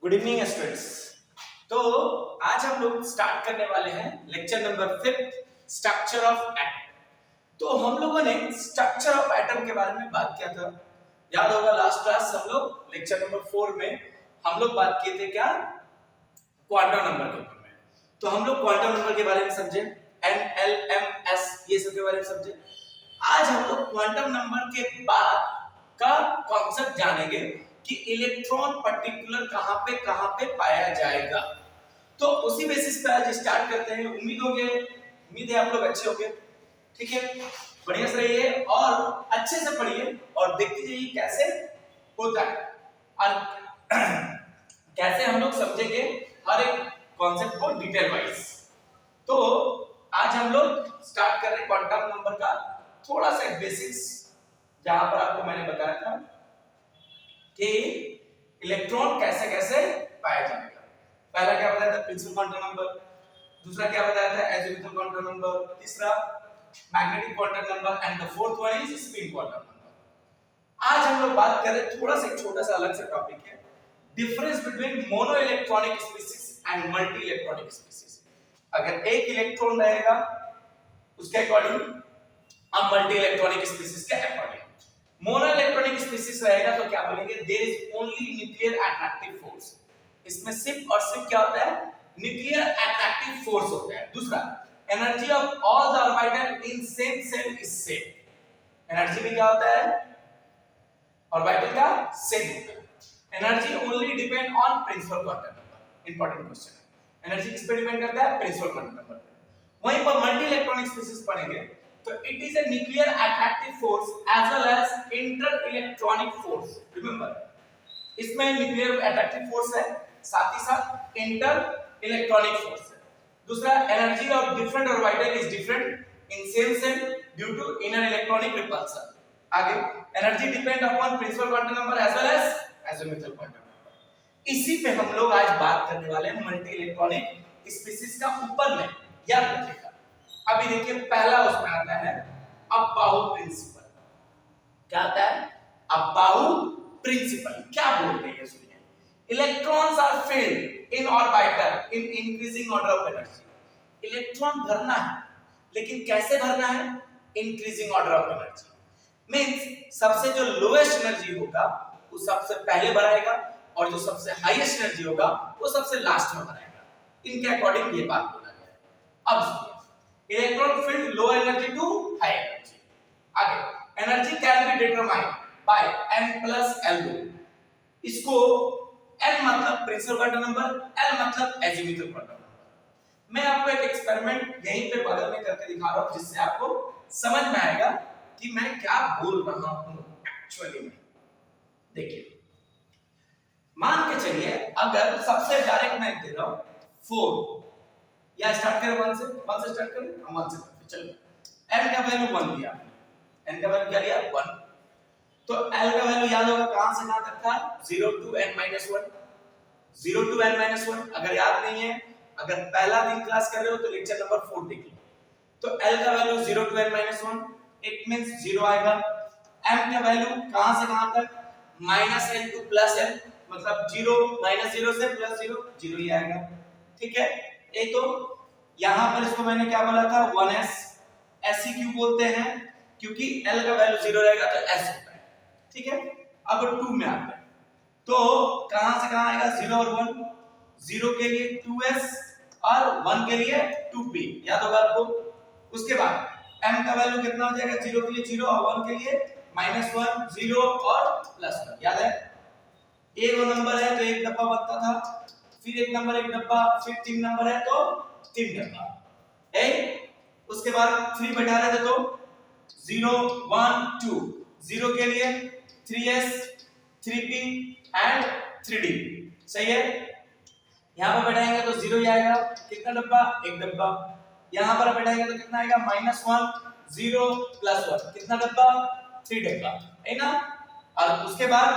Good evening students. तो आज हम लोग स्टार्ट करने वाले हैं lecture number 5 structure of atom. तो हम लोगों ने स्ट्रक्चर ऑफ एटम के बारे में बात किया था, याद होगा लास्ट क्लास हम लोग लेक्चर नंबर 4 में हम लोग बात किए थे क्या, क्वांटम नंबर के ऊपर में। तो हम लोग क्वांटम नंबर के बारे में समझे, एन एल एम एस ये सब के बारे में समझे। आज हम लोग क्वांटम नंबर के बाद का कॉन्सेप्ट जानेंगे कि इलेक्ट्रॉन पर्टिकुलर कहां पे पाया जाएगा। तो उसी बेसिस पे आज स्टार्ट करते हैं। उम्मीद है आप लोग अच्छे होंगे, ठीक है। बढ़िया से रहिए और अच्छे से पढ़िए और देखते जाइए कैसे होता है और कैसे हम लोग समझेंगे हर एक कॉन्सेप्ट को डिटेल वाइज। तो आज हम लोग स्टार्ट कर रहे हैं क्वांटम नंबर का थोड़ा सा बेसिक्स, जहां पर आपको मैंने बताया था कि इलेक्ट्रॉन कैसे कैसे पाया जाएगा। पहला क्या बताया था, प्रिंसिपल क्वांटम नंबर। दूसरा क्या बताया था, एजीमुथल क्वांटम नंबर। तीसरा magnetic quantum number and the fourth one is spin quantum number. आज हम लोग बात कर रहे हैं थोड़ा सा एक छोटा सा अलग से टॉपिक है, difference between mono electronic species and multi electronic species. अगर एक इलेक्ट्रॉन रहेगा उसके अकॉर्डिंग, अब मल्टी इलेक्ट्रॉनिक स्पीशीज के अकॉर्डिंग। मोनो इलेक्ट्रॉनिक स्पीशीज रहेगा तो क्या बोलेंगे, there is only nuclear attractive force. इसमें सिर्फ और सिर्फ क्या होता है, न्यूक्लियर अट्रैक्टिव फोर्स होता है। दूसरा, energy of all the orbital in same cell is same. Energy भी क्या होता है, ऑर्बिटल का सेम होता है। Energy only depend on principal quantum number. Important question है, एनर्जी किस पे डिपेंड करता है, प्रिंसिपल क्वांटम नंबर पे। वहीं पर मल्टी इलेक्ट्रॉनिक स्पीशीज पढ़ेंगे तो it is a nuclear attractive force as well as inter-electronic force। Remember, इसमें nuclear attractive force है, साथ ही साथ inter-electronic force है। दूसरा, energy of different orbital is different in same cell due to inner electronic repulsion। आगे, energy depend upon principal quantum number as well as azimuthal quantum number। इसी पे हम लोग आज बात करने वाले हैं मल्टी इलेक्ट्रॉनिक स्पीशीज का। ऊपर में याद रखिएगा, अभी देखिए पहला उसमें आता है अबाउ प्रिंसिपल। क्या आता है, अबाउ प्रिंसिपल। क्या बोलते हैं सुनिए, electrons are filled in orbital in increasing order of energy. Electron भरना है, लेकिन कैसे भरना है, increasing order of energy. Means सबसे जो लोएस्ट एनर्जी होगा वो सबसे पहले भराएगा और जो सबसे हाईएस्ट एनर्जी होगा वो सबसे लास्ट में भराएगा। इनके अकॉर्डिंग ये बात बोला गया है। अब सुनिए, electron field low energy to high energy. आगे, energy can be determined by n plus L2। इसको n मतलब प्रिंसिपल क्वांटम नंबर, L मतलब एजीमुथल क्वांटम नंबर। मैं आपको एक एक्सपेरिमेंट यहीं पे बगल में करके दिखा रहा हूं, जिससे आपको समझ में आएगा कि मैं क्या बोल रहा हूं एक्चुअली में। देखिए, मान के चलिए अगर सबसे डायरेक्ट मैं दे रहा हूं 4, या स्टार्ट करें 1 से स्टार्ट करें, हम 1 से करते हैं। चलो, n का वैल्यू 1 लिया, n का वैल्यू क्या लिया, 1। तो l का वैल्यू याद होगा कहां से कहां तक था, 0 to n - 1। 0 to n - 1 अगर याद नहीं है, अगर पहला दिन क्लास कर रहे हो तो लेक्चर नंबर 4 देख लो। तो l का value 0 to n - 1, it means 0 आएगा। m का वैल्यू कहां से कहां तक, -n to +n, मतलब 0 से +0, 0 ही आएगा। ठीक है, एक तो यहां पर इसको मैंने क्या बोला था, 1s। ऐसी क्यों बोलते हैं, क्योंकि l का वैल्यू 0 रहेगा तो s होता है। ठीक है, अब 2 में आते हैं तो कहां से कहां आएगा, 0 और 1। 0 के लिए 2s और 1 के लिए 2p, याद होगा आपको। उसके बाद m का वैल्यू कितना हो जाएगा, 0 के लिए 0 और 1 के लिए -1, 0 और +1, याद है। एक नंबर है तो एक डब्बा बनता था, फिर एक नंबर एक डब्बा, फिर 3 नंबर है तो 3 डब्बा। उसके बाद 3 बैठा रहे थे तो 0 1 2, 0 के लिए 3s 3p एंड 3d। सही है, यहां पर बैठाएंगे तो 0 ही आएगा, कितना डब्बा, एक डब्बा। यहां पर बैठाएंगे तो कितना आएगा, -1 0 +1, कितना डब्बा, 3 डब्बा, है ना। और उसके बाद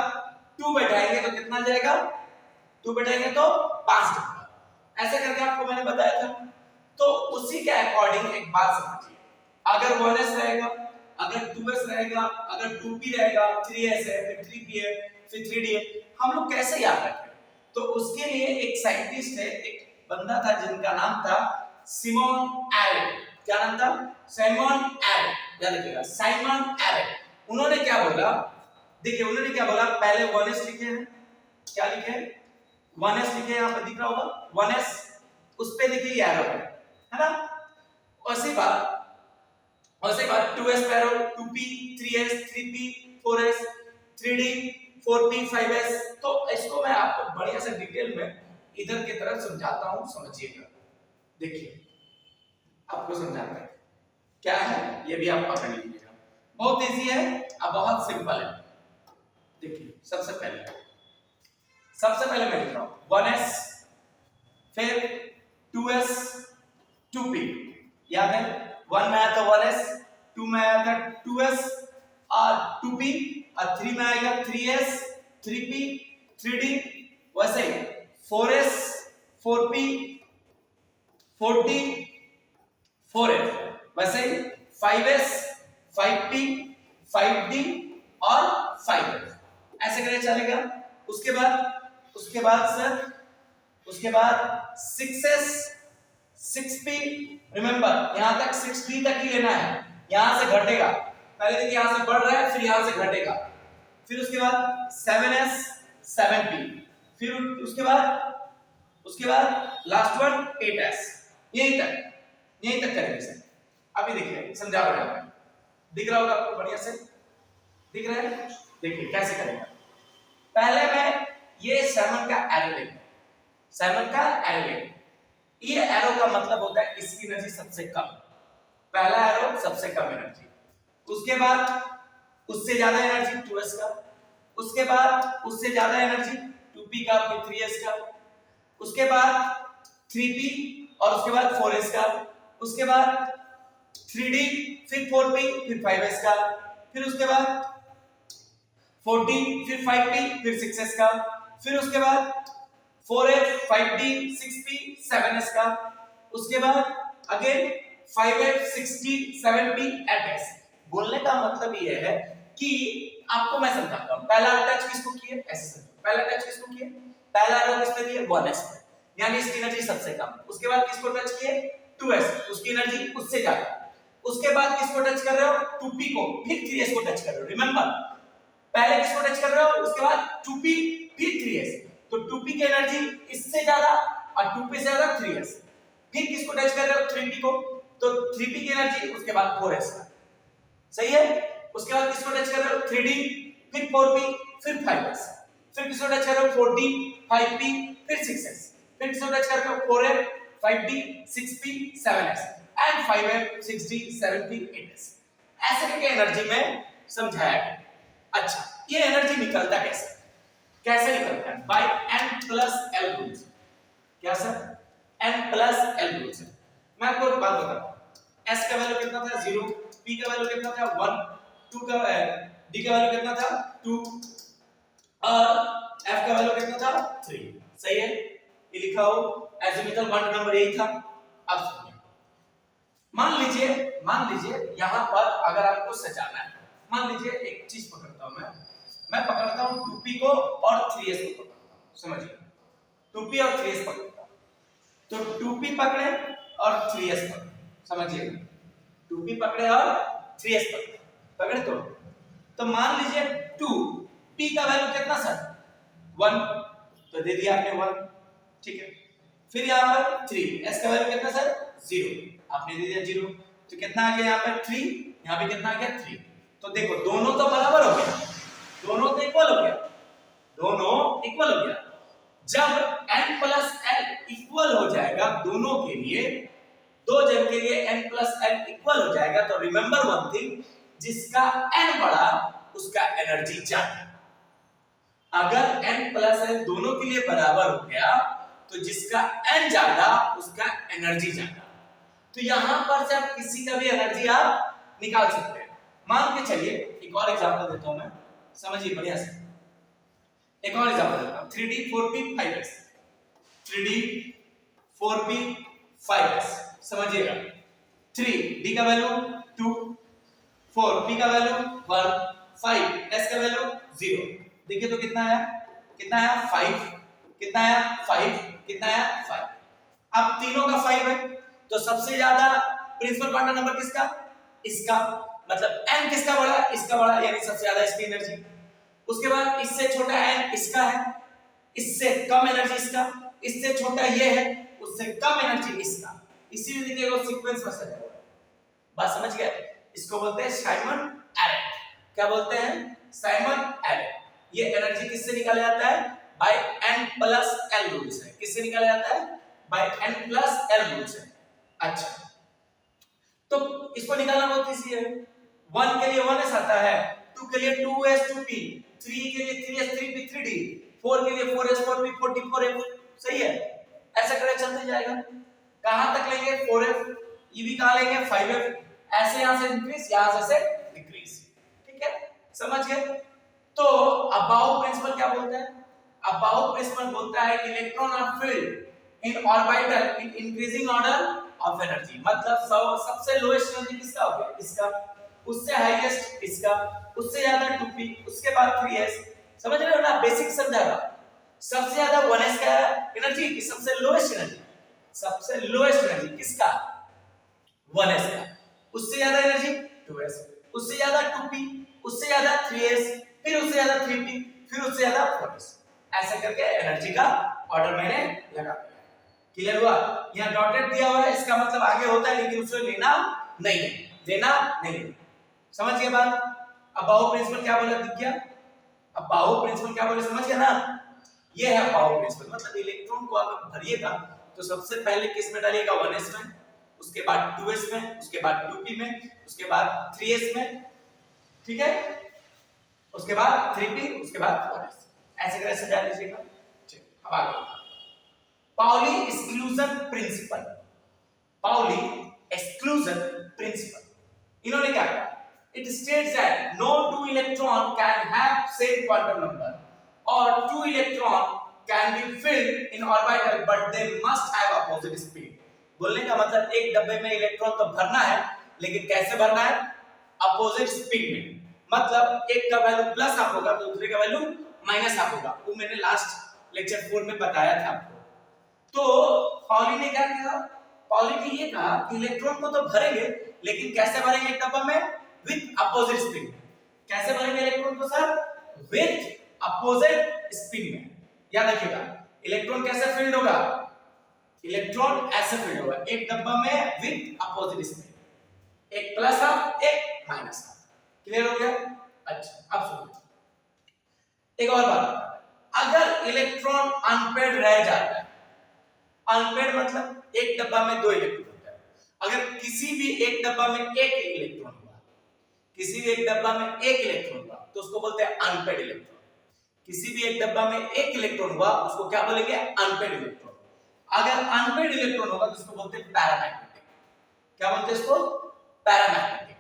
2 बैठाएंगे तो कितना जाएगा, 2 बैठाएंगे तो 5 डब्बा। ऐसे करके आपको मैंने बताया था। तो उसी के अकॉर्डिंग एक बात समझिए, अगर 1s रहेगा, अगर 2s रहेगा, अगर 2p रहेगा, 3s है, फिर 3p है, फिर 3d है, हम लोग कैसे याद रखें। तो उसके लिए एक साइंटिस्ट है, एक बंदा था जिनका नाम था सिमोन एरेट। क्या नाम था? Simon aerate. याद रखिएगा, साइमन एरेट। उन्होंने क्या बोला, देखिए उन्होंने क्या बोला, पहले 1s लिखे हैं। क्या लिखे? 1s लिखे, यहां पर दिख रहा होगा 1s, उस पे देखिए ये एरो है ना। उसी बात 2s पे arrow, 2p, 3s, 3p, 4s, 3d, 4p, 5s। तो इसको मैं आपको बढ़िया से डिटेल में इधर की तरफ समझाता हूं, समझिएगा। देखिए आपको समझाता है क्या है, ये भी आप पकड़ लीजिएगा। बहुत इजी है, अब बहुत सिंपल है। देखिए सबसे पहले मैं लिख रहा हूं 1s, फिर 2s, 2p। याद है 1 में आया था 1s, 2 में आया था 2s और 2p, और 3 में आएगा 3s, 3p, 3d। वैसे ही 4s, 4p, 4d, 4f। वैसे ही 5s, 5p, 5d और 5f। ऐसे करके चलेगा। उसके बाद सर, उसके बाद 6s, 6p। रिमेंबर यहां तक 6p तक ही लेना है, यहां से घटेगा। पहले देखिए यहां से बढ़ रहा है, फिर यहां से घटेगा। फिर उसके बाद 7s, 7p। फिर उसके बाद लास्ट वन 8s। यहीं तक करेंगे सर। अभी देखिए समझा रहा हूं, दिख रहा होगा आपको बढ़िया से, दिख रहा है? देखिए कैसे करेंगे। पहले मैं ये साइमन का एरो लेंगे, साइमन का एरो लेंगे। ये एरो का मतलब होता है इसकी एनर्जी सबसे कम। पहला एरो सबसे कम एनर्जी, उसके बाद उससे ज्यादा एनर्जी 2s का, उसके बाद उससे ज्यादा एनर्जी 2p का, फिर 3s का, उसके बाद 3p और उसके बाद 4s का, उसके बाद 3d, फिर 4p, फिर 5s का, फिर उसके बाद 4d, फिर 5p, फिर 6s का, फिर उसके बाद 4f, 5d, 6p, 7s का, उसके बाद again 5f, 6d, 7p, 8s। बोलने का मतलब ये है कि आपको मैं समझाता हूं। पहला टच किसको किए? ऐसे समझो, पहला टच किसको किए? पहला एरो किस पे दिए? 1s पे, यानी इसकी एनर्जी सबसे कम। उसके बाद किसको टच किए? 2s, उसकी एनर्जी उससे ज्यादा। उसके बाद किसको टच कर रहे हो? 2p को, फिर 3s को टच कर रहे हो। रिमेंबर पहले किसको टच कर रहे हो, उसके बाद 2p, फिर 3s। तो 2p की एनर्जी इससे ज्यादा और 2p से ज्यादा 3s। फिर किसको टच कर रहे हो? 3p को, तो 3p की एनर्जी उसके बाद 4s का। सही है? उसके बाद किसको टच कर रहे हो? 3d, फिर 4p, फिर 5s। फिर किसको टच कर रहे हो? 4d, 5p, फिर 6s। फिर किसको टच कर रहे हो? 4f, 5d, 6p, 7s and 5f, 6d, 7p, 8s। ऐसे करके एनर्जी में समझाया गया। अच्छा, ये एनर्जी निकलता कैसे निकलता है? By n plus l rule. क्या sir? n plus l rule से। मैं आपको एक बात बताता हूं, s का वैल्यू कितना था? 0, p का वैल्यू कितना था? 1, 2 का d का वैल्यू कितना था? 2 और f का वैल्यू कितना था? 3। सही है? ये लिखा हो एजिमुथल क्वांटम नंबर यही था। अब सुनिए, मान लीजिए यहां पर अगर आपको सजाना है, मान लीजिए एक चीज पकड़ता हूं मैं पकड़ता हूं 2p को और 3s को पकड़ता हूं। समझिए 2p और 3s पकड़ता हूं, तो 2p पकड़े और 3s पकड़े। समझिए 2p पकड़े और 3s पकड़े तो मान लीजिए 2p का वैल्यू कितना सर? 1, तो दे दिया आपने 1। ठीक है, फिर यहां पर 3, s का वैल्यू कितना सर? 0, आपने दे दिया 0। तो कितना आ गया यहां पर? 3, यहां पे कितना आ गया? 3। तो देखो दोनों तो बराबर हो गया, दोनों तो इक्वल हो गया, दोनों इक्वल हो गया। जब n प्लस l इक्वल हो जाएगा दोनों के लिए, दो जन के लिए n प्लस l इक्वल हो जाएगा, तो रिमेंबर वन थिंग, जिसका n बड़ा उसका एनर्जी ज्यादा। अगर n प्लस l दोनों के लिए बराबर हो गया तो जिसका n ज्यादा उसका एनर्जी ज्यादा। तो यहां पर से आप किसी का भी एनर्जी आप निकाल सकते हैं। मान के चलिए एक और एग्जांपल देता हूं मैं, समझिए बढ़िया से। एक और एग्जांपल देता हूं 3d, 4p, 5s। 3d, 4p, 5s। समझिएगा 3d का वैल्यू 2, 4p का वैल्यू 1, 5s का वैल्यू 0। देखिए तो कितना आया? 5 कितना आया 5, कितना आया 5। अब तीनों का 5 है तो सबसे ज्यादा प्रिंसिपल क्वांटम नंबर किसका, इसका, मतलब n किसका बड़ा, इसका बड़ा, यानी सबसे ज्यादा इसकी एनर्जी। उसके बाद इससे छोटा n इसका है, इससे कम एनर्जी इसका, इससे छोटा ये है, उससे कम एनर्जी इसका। इसी तरीके को सीक्वेंस में सजा हुआ है। बात समझ गए? इसको बोलते हैं साइमन एरेट। क्या बोलते हैं? Simon aerate. ये एनर्जी किससे निकाला जाता है? By n plus l rule से। किससे निकाला जाता है? By n plus l rule से। अच्छा, तो इसको निकालना बहुत इजी है। 1 के लिए 1s आता है, 2 के लिए 2s 2p, 3 के लिए 3s 3p 3d, 4 के लिए 4s 4p 44f। सही है? ऐसा करे चलते जाएगा। कहां तक लेंगे? 4f। ये भी कहां लेंगे? 5f। ऐसे यहां से इंक्रीज, यहां से डिक्रीज। ठीक है, समझ गए? तो अबाउ प्रिंसिपल क्या बोलता है? अबाउ प्रिंसिपल बोलता है कि electron are filled in orbital in increasing order of energy. मतलब सबसे लोएस्ट एनर्जी किसका हो गया? इसका, उससे हाईएस्ट इसका, उससे ज्यादा 2p, उसके बाद 3s। समझ रहे हो ना? बेसिक समझा रहा। सबसे ज्यादा 1s का एनर्जी की, सबसे लोएस्ट एनर्जी, सबसे लोएस्ट एनर्जी किसका? 1s का। उससे ज्यादा एनर्जी 2s, उससे ज्यादा 2p, उससे ज्यादा 3s, फिर उससे ज्यादा 3p, फिर उससे ज्यादा 4s। ऐसे करके एनर्जी का ऑर्डर मैंने लगा दिया। क्लियर हुआ? यहाँ डॉटेड दिया हुआ है, इसका मतलब आगे होता है लेकिन उसे लेना नहीं है, लेना नहीं है। समझ गए बात? अब बाउ प्रिंसिपल क्या बोला? दिख गया? अब बाउ प्रिंसिपल क्या बोले? समझ गया ना? ये है बाउ प्रिंसिपल। मतलब इलेक्ट्रॉन को अगर भरिएगा तो सबसे पहले किस में डालिएगा? 1s में, उसके बाद 2s में, उसके बाद 2p में, उसके बाद 3s में, ठीक है, उसके बाद 3p, उसके बाद 4s। ऐसे करके सजा लीजिएगा। ठीक, अब आगे Pauli exclusion principle. Pauli exclusion principle इन्होंने क्या कहा? It states that no two electron can have same quantum number और two electron can be filled in orbital but they must have opposite speed. बोलने का मतलब एक डब्बे में इलेक्ट्रॉन तो भरना है, लेकिन कैसे भरना है? अपोजिट स्पीड में। मतलब एक का वैल्यू प्लस हाफ होगा तो दूसरे का वैल्यू माइनस हाफ होगा। वो मैंने लास्ट लेक्चर 4 में बताया था आपको। तो पाउली ने क्या किया? पाउली ने ये कहा कि इलेक्ट्रॉन को तो भरेंगे, लेकिन कैसे भरेंगे एक डब्बा में? With opposite spin. कैसे भरेंगे इलेक्ट्रॉन को सर? विद अपोजिट स्पिन में। याद रखिएगा, इलेक्ट्रॉन कैसे फील्ड होगा? इलेक्ट्रॉन ऐसे फील्ड होगा एक डब्बा में विद अपोजिट स्पिन, एक प्लस हाफ, एक माइनस हाफ। क्लियर हो गया? अच्छा, अब सुनो एक और बात। अगर इलेक्ट्रॉन अनपेड रह जाता है, अनपेड मतलब एक डब्बा में 2 इलेक्ट्रॉन होता है, अगर किसी भी एक डब्बा में एक इलेक्ट्रॉन हुआ, किसी भी एक डब्बा में एक इलेक्ट्रॉन हुआ तो उसको बोलते हैं अनपेड इलेक्ट्रॉन। किसी भी एक डब्बा में एक इलेक्ट्रॉन हुआ उसको क्या बोलेंगे? Unpaired electron. अगर अनपेड इलेक्ट्रॉन होगा तो उसको बोलते हैं पैरामैग्नेटिक। क्या बोलते हैं इसको? पैरामैग्नेटिक।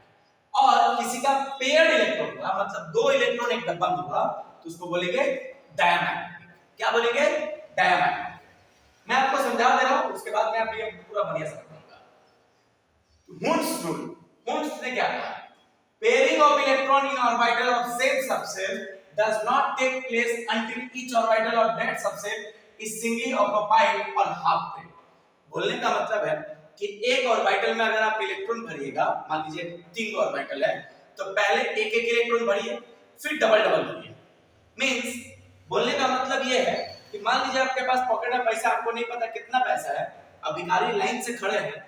और किसी का पेयर्ड इलेक्ट्रॉन हुआ, मतलब 2 इलेक्ट्रॉन एक डब्बा में हुआ तो उसको बोलेंगे डायमैग्नेटिक। क्या बोलेंगे? डायमैग्नेटिक। मैं आपको समझा दे रहा हूं, उसके बाद मैं आपको ये पूरा बढ़िया समझाऊंगा। हुंस रूल, हुंस ने क्या कहा? Pairing of electron in orbital of same subshell does not take place until each orbital of that subset is singly occupied or half filled। बोलने का मतलब है कि एक ऑर्बिटल में अगर आप इलेक्ट्रॉन भरिएगा, मान लीजिए 3 ऑर्बिटल है, तो पहले एक एक इलेक्ट्रॉन भरिए, फिर डबल डबल भरिए। मींस बोलने का मतलब ये है कि मान लीजिए आपके पास पॉकेट में पैसा, आपको नहीं पता कितना पैसा है, अब भिखारी लाइन से खड़े हैं,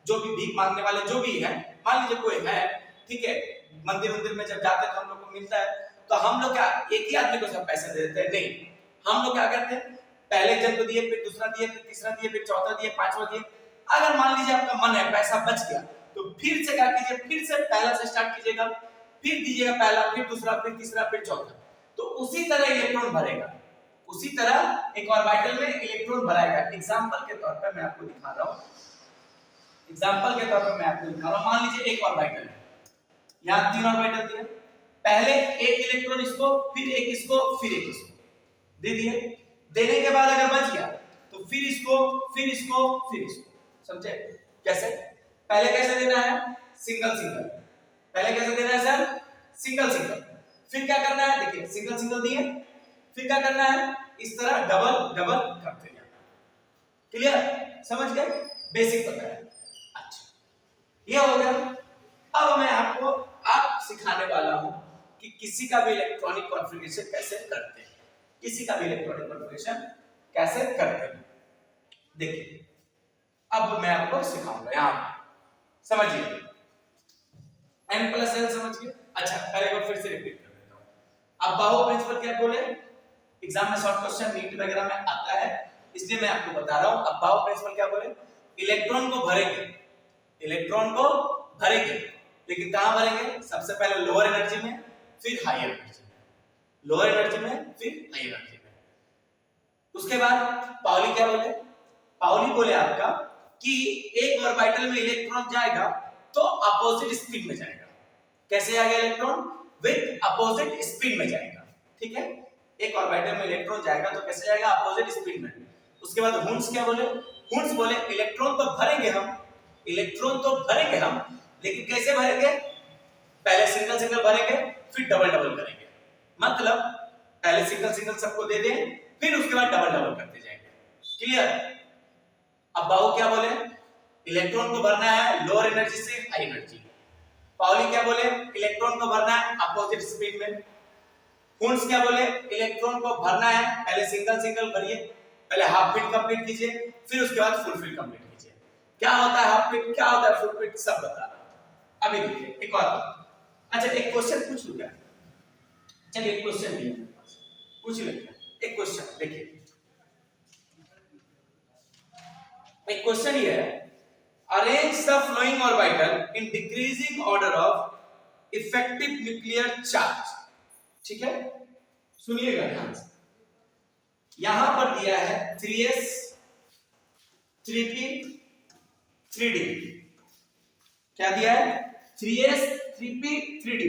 जो भी भीख मांगने वाले जो भी है, मान लीजिए कोई है, ठीक है, मंदिर में जब जाते हैं तो हम लोग को मिलता है, तो हम लोग क्या एक ही आदमी को सब पैसा दे देते हैं? नहीं, हम लोग क्या करते हैं? पहले जन को दिए, फिर दूसरा दिए, फिर तीसरा दिए, फिर चौथा दिए, पांचवा दिए। अगर मान लीजिए आपका मन है पैसा बच गया, तो फिर से क्या कीजिए? फिर से पहला से स्टार्ट कीजिएगा, फिर दीजिएगा पहला, फिर दूसरा, फिर तीसरा, फिर चौथा। तो उसी तरह इलेक्ट्रॉन भरेगा, उसी तरह एक ऑर्बिटल में इलेक्ट्रॉन भराएगा। एग्जांपल के तौर पर मैं आपको दिखा रहा हूं, एग्जांपल के तौर पर मैं आपको दिखा रहा हूं। मान लीजिए एक ऑर्बिटल है, यहां 3 ऑर्बिटल दिए, पहले एक इलेक्ट्रॉन इसको, फिर एक इसको, फिर एक इसको दे दिए। देने के बाद अगर बच गया तो फिर इसको, फिर इसको, फिर इसको। समझे कैसे? पहले कैसे देना है? Single single. पहले कैसे देना है सर? Single single. फिर क्या करना है? देखिए सिंगल सिंगल दिए, फिर क्या करना है? इस तरह डबल डबल करते जाना। क्लियर, समझ गए, बेसिक पता है। अच्छा, ये हो गया। अब मैं आपको सिखाने वाला हूं कि किसी का भी इलेक्ट्रॉनिक कॉन्फ़िगरेशन कैसे करते हैं, किसी का भी इलेक्ट्रॉनिक कॉन्फ़िगरेशन कैसे करते हैं। देखिए, अब मैं आपको सिखाऊंगा, यहां समझिए, n प्लस l समझिए। अच्छा, पहले को फिर से रिपीट कर देता हूं। अब बाहो प्रिंसिपल क्या बोले, एग्जाम में शॉर्ट क्वेश्चन नीट वगैरह में आता है, इसलिए मैं आपको बता रहा हूं। अब बाहो प्रिंसिपल क्या बोले, इलेक्ट्रॉन को भरेंगे, इलेक्ट्रॉन को भरेंगे, लेकिन कहां भरेंगे, सबसे पहले लोअर एनर्जी में, फिर हाई एनर्जी में, लोअर एनर्जी में फिर हाई एनर्जी में। उसके बाद पाउली क्या बोले, पाउली बोले आपका कि एक ऑर्बिटल में इलेक्ट्रॉन जाएगा तो अपोजिट स्पिन में जाएगा। कैसे आएगा इलेक्ट्रॉन, विद अपोजिट स्पिन में जाएगा। ठीक है, एक ऑर्बिटल में इलेक्ट्रॉन जाएगा तो कैसे जाएगा, अपोजिट स्पिन में। उसके बाद हुन्स क्या बोले, हुन्स बोले इलेक्ट्रॉन तो भरेंगे हम, इलेक्ट्रॉन तो भरेंगे हम, लेकिन कैसे भरेंगे, पहले सिंगल सिंगल भरेंगे फिर डबल डबल करेंगे। मतलब पहले सिंगल सिंगल सबको दे दें, फिर उसके बाद डबल डबल करते जाएंगे। क्लियर। अब बाहु क्या बोले, इलेक्ट्रॉन को भरना है लोअर एनर्जी से हाई एनर्जी। पाउली क्या बोले, इलेक्ट्रॉन को भरना है अपोजिट स्पिन में। हुन्स क्या बोले, इलेक्ट्रॉन को भरना है, पहले सिंगल सिंगल भरिए, पहले हाफ फिट कंप्लीट कीजिए, फिर उसके बाद फुल फिट कंप्लीट कीजिए। क्या होता है हाफ फिट, क्या होता है फुल फिट, सब बता रहा। अभी देखिए एक और बात। अच्छा, एक क्वेश्चन पूछ लूं क्या, चलिए एक क्वेश्चन दिया पूछ लेते हैं। एक क्वेश्चन देखिए, एक क्वेश्चन ये है, arrange the flowing orbital in decreasing order of effective nuclear charge. ठीक है, सुनिएगा ध्यान से। यहां पर दिया है 3s 3p 3d। क्या दिया है, 3s 3p 3d।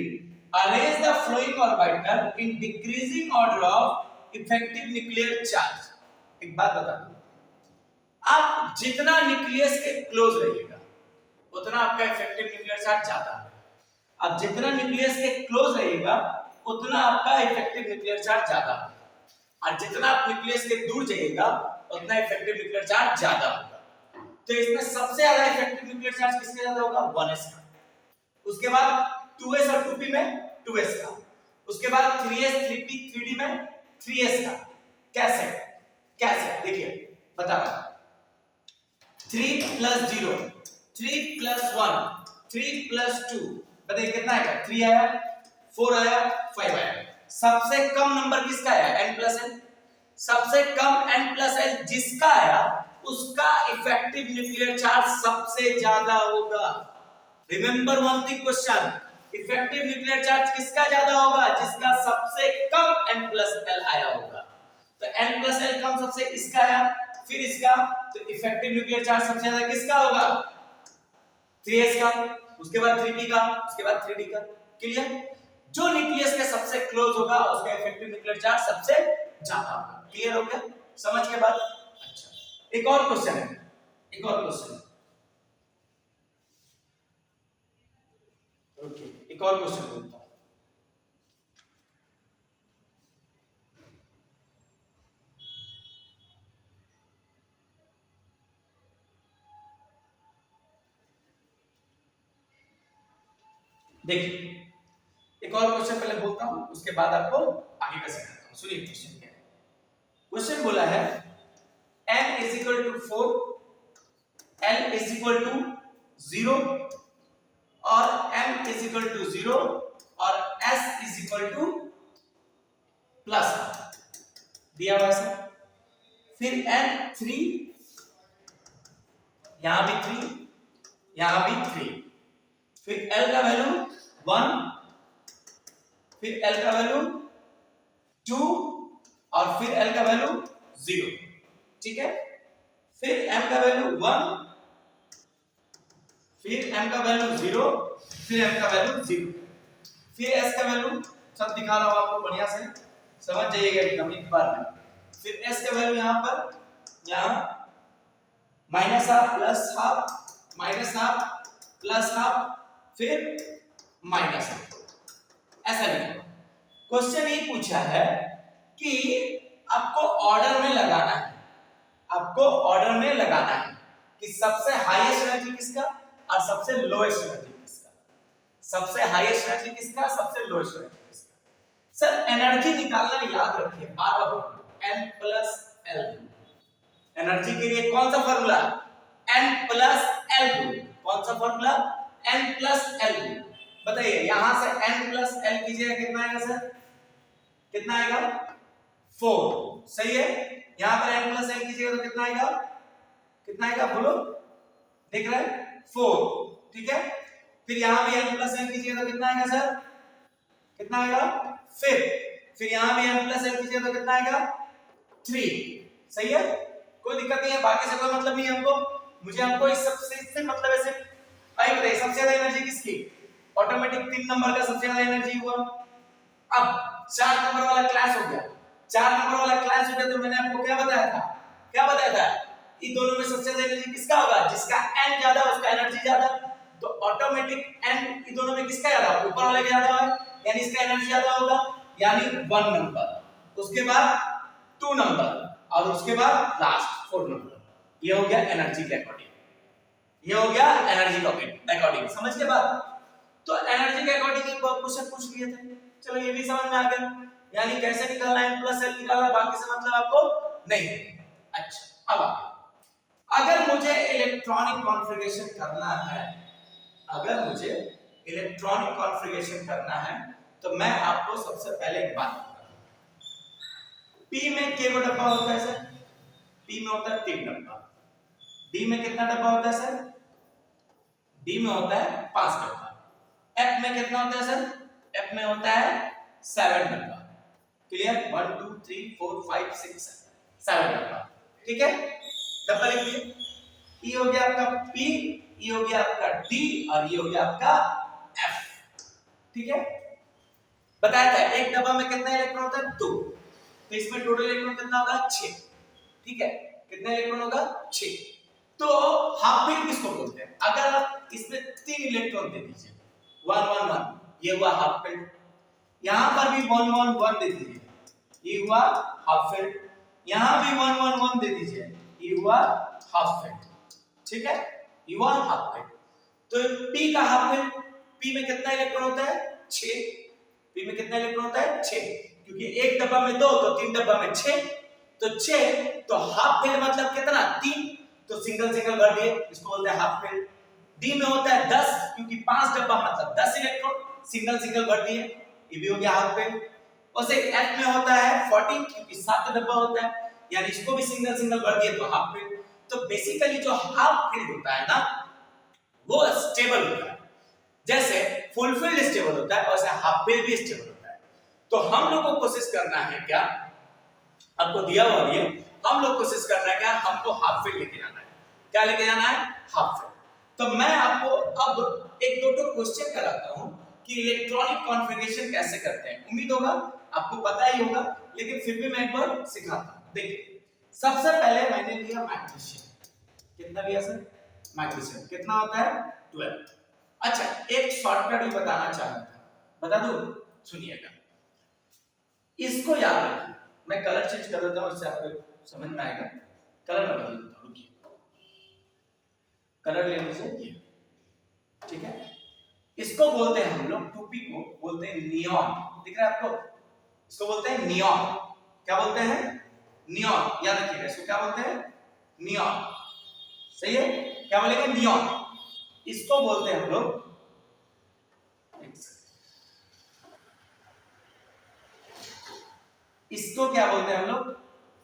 Arrange the flowing orbital in decreasing order of effective nuclear charge. एक बात बता दूं, आप जितना न्यूक्लियस के क्लोज रहिएगा उतना आपका इफेक्टिव न्यूक्लियर चार्ज ज्यादा है। अब जितना न्यूक्लियस के क्लोज रहिएगा उतना आपका इफेक्टिव न्यूक्लियर चार्ज ज्यादा है, और जितना आप न्यूक्लियस के दूर जाइएगा उतना इफेक्टिव न्यूक्लियर चार्ज ज्यादा होगा। तो इसमें सबसे ज्यादा इफेक्टिव न्यूक्लियर चार्ज किसका ज्यादा होगा, 1s का। उसके बाद 2s और 2p में 2s का। उसके बाद 3s 3p 3d में 3s का। कैसे, कैसे देखिए बता रहा हूं। 3 + 0 3 + 1 3 + 2 बताइए कितना आएगा, 3 आया, 4 आया, 5 आया। सबसे कम नंबर किसका आया, n + l। सबसे कम n + l जिसका आया उसका इफेक्टिव न्यूक्लियर चार्ज सबसे ज्यादा होगा। Remember one thing question, effective nuclear charge किसका ज्यादा होगा, जिसका सबसे कम n + l आया होगा। तो n + l कम सबसे इसका आया, फिर इसका, तो इफेक्टिव न्यूक्लियर चार्ज सबसे ज्यादा किसका होगा, 3s का, उसके बाद 3p का, उसके बाद 3d का। क्लियर, जो न्यूक्लियस के सबसे क्लोज होगा उसका इफेक्टिव न्यूक्लियर चार्ज सबसे ज्यादा होगा। क्लियर हो गया, समझ के बाद। अच्छा, एक और क्वेश्चन है, एक और क्वेश्चन, ओके, एक और क्वेश्चन बोलता हूं। देखिए एक और क्वेश्चन पहले बोलता हूं, उसके बाद आपको आगे का सिखाता हूं। सुनिए क्वेश्चन क्या है। क्वेश्चन बोला है n = 4, l = 0 और m = 0 और s = प्लस दिया हुआ है। फिर n 3, यहां भी 3, यहां भी 3, फिर l का वैल्यू 1, फिर l का वैल्यू 2 और फिर l का वैल्यू 0। ठीक है, फिर m का वैल्यू 1, फिर m का वैल्यू 0, फिर m का वैल्यू 0, फिर s का वैल्यू, सब दिखा रहा हूं आपको बढ़िया से समझ जाइएगा एकदम एक बार में। फिर s का वैल्यू यहां पर, यहां -½ +½ -½ +½ फिर -½ ऐसा लिखो। क्वेश्चन ये पूछा है कि आपको ऑर्डर में लगाना है, आपको ऑर्डर में लगाना है कि सबसे हाईएस्ट एनर्जी किसका और सबसे लोएस्ट एनर्जी किसका, सबसे हाईएस्ट एनर्जी किसका, सबसे लोएस्ट एनर्जी किसका। सर एनर्जी निकालना याद रखिए, बार बार n प्लस l, एनर्जी के लिए कौन सा फॉर्मूला, n प्लस l, कौन सा फॉर्मूला, n प्लस l। बताइए यहां से n प्लस l कीजिएगा कितना आएगा सर, कितना आएगा 4, सही है। यहां पर n प्लस l कीजिएगा तो कितना आएगा, कितना आएगा बोलो, देख रहे हैं 4, ठीक है। फिर यहां भी n प्लस l कीजिएगा तो कितना आएगा सर, कितना आएगा, फिर यहां भी n प्लस l कीजिएगा तो कितना आएगा 3, सही है, कोई दिक्कत नहीं है, बाकी से कोई मतलब नहीं है हमको, मुझे हमको इस सबसे इससे मतलब ऐसे। आइए बताइए सबसे ज्यादा एनर्जी किसकी, ऑटोमेटिक 3 नंबर का सबसे ज्यादा एनर्जी हुआ। अब 4 नंबर वाला क्लास हो गया, 4 नंबर वाला क्लास हो गया तो मैंने आपको क्या बताया था, क्या बताया था, इन दोनों में सबसे ज्यादा एनर्जी किसका होगा, जिसका n ज्यादा उसका एनर्जी ज्यादा। तो ऑटोमेटिक n इन दोनों में किसका ज्यादा, ऊपर वाले का ज्यादा है, यानी इसका एनर्जी ज्यादा होगा, यानी 1 नंबर, उसके बाद 2 नंबर और उसके बाद लास्ट 4 नंबर। ये हो गया एनर्जी के अकॉर्डिंग, ये हो गया एनर्जी के अकॉर्डिंग, समझ के बाद। तो एनर्जी के अकॉर्डिंग एक क्वेश्चन पूछ लिए थे, चलो ये भी समझ में आ गया, यानी कैसे निकालना है, n प्लस l निकालना, बाकी से मतलब आपको नहीं। अच्छा अब अगर मुझे इलेक्ट्रॉनिक कॉन्फ़िगरेशन करना है, अगर मुझे इलेक्ट्रॉनिक कॉन्फ़िगरेशन करना है तो मैं आपको सबसे पहले एक बात बताऊं, P में के डब्बा होता है सर, P में होता है 3 डब्बा, D में कितना डब्बा होता है सर, D में होता है 5 डब्बा, F में कितना होता है सर, F में होता है 7 डब्बा, क्लियर, 1 2 3 4 5 6 7 डब्बा, ठीक है, डब्बा लिख दिए। E हो गया आपका P, E हो गया आपका D और E हो गया आपका F, ठीक है। बताया था एक डब्बा में कितना इलेक्ट्रॉन होता है, 2, तो इसमें टोटल इलेक्ट्रॉन कितना होगा 6, ठीक है, कितना इलेक्ट्रॉन होगा 6। तो हाफ फिल्ड किसको बोलते हैं, अगर आप इसमें 3 इलेक्ट्रॉन दे दीजिए 1 1 1, ये हुआ हाफ फिल्ड, यहां पर भी 1 1 1 दे दीजिए, ये हुआ हाफ फिल्ड, यहां भी 1 1 1 दे दीजिए, ये हुआ हाफ फिल्ड, ठीक है, ये हुआ हाफ फिल्ड। तो P का हाफ फिल्ड, P में कितना इलेक्ट्रॉन होता है 6, P में कितना इलेक्ट्रॉन होता है 6, क्योंकि एक डब्बा में 2 तो 3 डब्बा में 6, तो 6 तो हाफ फिल्ड मतलब कितना 3, तो सिंगल सिंगल भर दिए, इसको बोलते हैं हाफ फिल्ड। D में होता है 10, क्योंकि 5 डब्बा मतलब 10 इलेक्ट्रॉन, सिंगल सिंगल भर दिए, ये भी हो गया हाफ फिल्ड। वैसे F में होता है 14, क्योंकि 7 डब्बा होता है, यानी इसको भी सिंगल सिंगल भर दिए तो हाफ फिल्ड। तो बेसिकली जो हाफ फिल्ड होता है ना वो स्टेबल होता है, जैसे फुल फील्ड स्टेबल होता है वैसे हाफ फील्ड भी स्टेबल होता है। तो हम लोग को कोशिश करना है क्या, आपको दिया हुआ भी है, हम लोग कोशिश करना है क्या, हमको हाफ फील्ड लेके जाना है, क्या लेके जाना है, हाफ फील्ड। तो मैं आपको अब एक दो क्वेश्चन कराता हूं कि इलेक्ट्रॉनिक कॉन्फ़िगरेशन कैसे करते हैं, उम्मीद होगा आपको पता ही होगा, लेकिन फिर भी मैं एक बार सिखाता हूं। देखिए सबसे पहले मैंने लिया मैग्नीशियम, कितना लिया सर, मैग्नीशियम कितना होता है 12। अच्छा एक शॉर्टकट भी बताना चाहता था, बता दूं, सुनिएगा, इसको याद रखिए, मैं कलर चेंज कर देता हूं, इससे आपको समझ में आएगा, कलर में बदल देता हूं, रुकिए, कलर ले लीजिए, ठीक है। इसको बोलते हैं हम लोग, टोपी को बोलते हैं नियॉन, दिख रहा है आपको, इसको बोलते हैं नियॉन, क्या बोलते हैं, नियॉन, याद रखिएगा, इसको क्या बोलते हैं, नियॉन, सही है, क्या बोलेंगे, नियॉन, इसको बोलते हैं हम लोग, इसको क्या बोलते हैं हम लोग,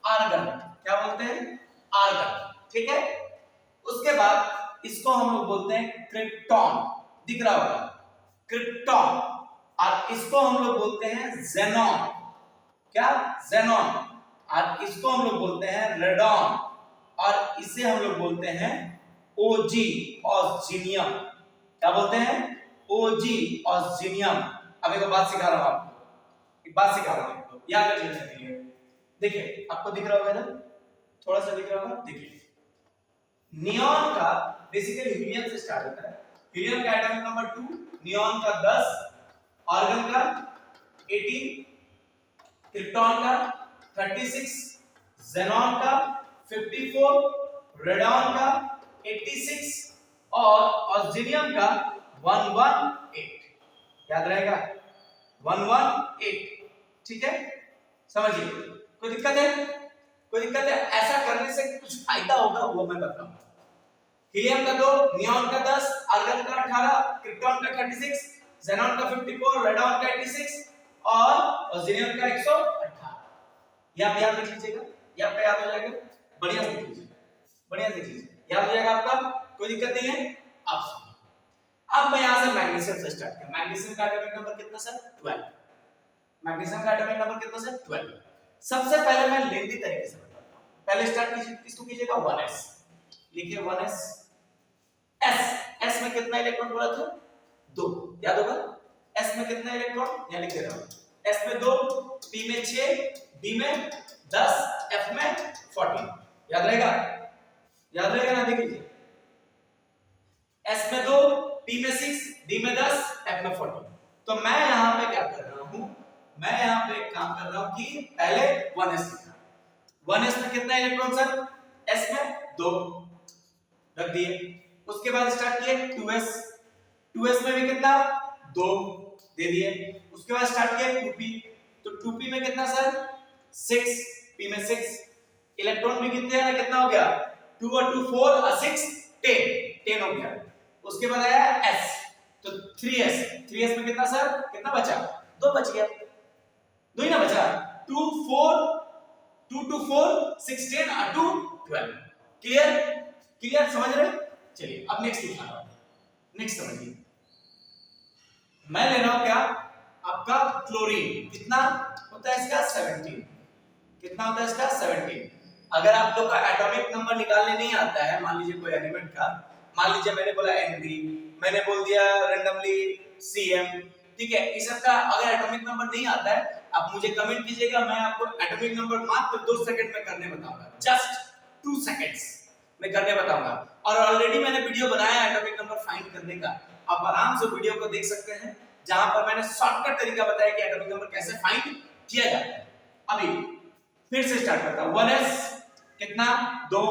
आर्गन, क्या बोलते हैं, आर्गन, ठीक है। उसके बाद इसको हम लोग बोलते हैं क्रिप्टॉन, दिख रहा होगा, क्रिप्टॉन, और इसको हम लोग बोलते हैं जेनॉन, क्या, जेनॉन, और इसको हम लोग बोलते हैं रेडॉन, और इसे हम लोग बोलते हैं ओजी, ऑस्जिनियम, क्या बोलते हैं, ओजी, ऑस्जिनियम। अब एक बात सिखा रहा हूं आपको, एक बात सिखा रहा हूं आपको, याद रखिए, देखिए आपको दिख रहा होगा ना, थोड़ा सा दिख रहा होगा, देखिए नियॉन का बेसिकली हीलियम से स्टार्ट होता है, हीलियम का एटॉमिक नंबर 2, नियॉन का 10, आर्गन का 18, क्रिप्टॉन का 36, xenon का 54, रेडॉन का 86 और ऑक्सीनियम का 118। याद रहेगा 118। ठीक है, समझिए। कोई दिक्कत है? कोई दिक्कत है? ऐसा करने से कुछ फायदा होगा वो मैं बताऊंगा। हीलियम का 2, नियॉन का 10, आर्गन का 18, क्रिप्टॉन का 36, xenon का 54, रेडॉन का 86 और ऑक्सीनियम का 118। यहां पे याद रख लीजिएगा, यहां पे याद हो जाएगा। बढ़िया से लिख लीजिए, बढ़िया से लिख लीजिए, याद हो जाएगा आपका, कोई दिक्कत नहीं है। आप सुनिए, अब मैं यहां से मैग्नीशियम से स्टार्ट करूं। मैग्नीशियम का एटॉमिक नंबर कितना सर? 12। मैग्नीशियम का एटॉमिक नंबर कितना सर? 12। सबसे पहले मैं लेंथी तरीके से बताता हूं। पहले स्टार्ट कीजिए, किसको कीजिएगा? 1s। लिखिए 1s। s में कितना इलेक्ट्रॉन बोला था? 2, याद होगा। s में कितना इलेक्ट्रॉन? यहां लिख दे रहा हूं। s में 2, p में 6, d में 10, f में 14। याद रहेगा? याद रहेगा ना? देख लीजिए, s में 2, p में 6, d में 10, f में 14। तो मैं यहां पे क्या कर रहा हूं? मैं यहां पे एक काम कर रहा हूं कि पहले 1s लिखा। 1s में कितना इलेक्ट्रॉन सर? s में 2 रख दिए। उसके बाद स्टार्ट किए 2s। 2s में भी कितना? 2 दे दिए। उसके बाद स्टार्ट किए 2p। तो 2p में कितना सर? 6, p में 6। इलेक्ट्रॉन भी कितने हैं? कितना हो गया? 2 और 2 4 और 6 10 हो गया। उसके बाद आया s, तो 3s। 3s में कितना सर? कितना बचा? 2 बच गया। 2 ही ना बचा। 2 4 2 2 4 6 10 और 2 12। क्लियर? क्लियर, समझ रहे? चलिए अब नेक्स्ट दिखा रहा हूं। नेक्स्ट समझिए, मैं ले रहा हूं क्या? आपका क्लोरीन। कितना होता है इसका? 17। कितना होता है इसका? 17। अगर आप लोग का एटॉमिक नंबर निकालने नहीं आता है, मान लीजिए कोई एलिमेंट का, मान लीजिए मैंने बोला Md, मैंने बोल दिया रैंडमली Cm, ठीक है, इस सब का अगर एटॉमिक नंबर नहीं आता है, आप मुझे कमेंट कीजिएगा, मैं आपको एटॉमिक नंबर मात्र 2 सेकंड में करने बताऊंगा। जस्ट 2 सेकंड्स में करने बताऊंगा। और ऑलरेडी मैंने वीडियो बनाया है एटॉमिक नंबर फाइंड करने का, आप आराम से वीडियो को देख सकते हैं, जहां पर मैंने शॉर्टकट तरीका बताया कि एटॉमिक नंबर कैसे फाइंड किया जाता है। अभी फिर से स्टार्ट करता हूं। 1s कितना? 2।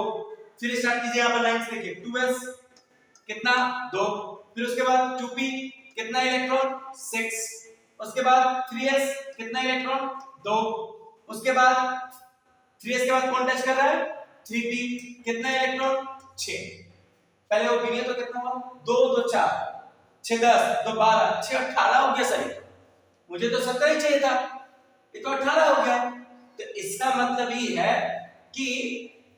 फिर स्टार्ट कीजिए, यहां पर लाइंस देखिए। 2s कितना? 2। फिर उसके बाद 2p कितना इलेक्ट्रॉन? 6। उसके बाद 3s कितना इलेक्ट्रॉन? 2। उसके बाद 3s के बाद कौन टच कर रहा है? 3p कितना इलेक्ट्रॉन? 6। पहले ओपिनियन तो कितना हुआ? 2 2 4 6 10 2 12 6 18 हो गया सही। मुझे तो 17 ही चाहिए था, ये तो 18 हो गया। तो इसका मतलब ये है कि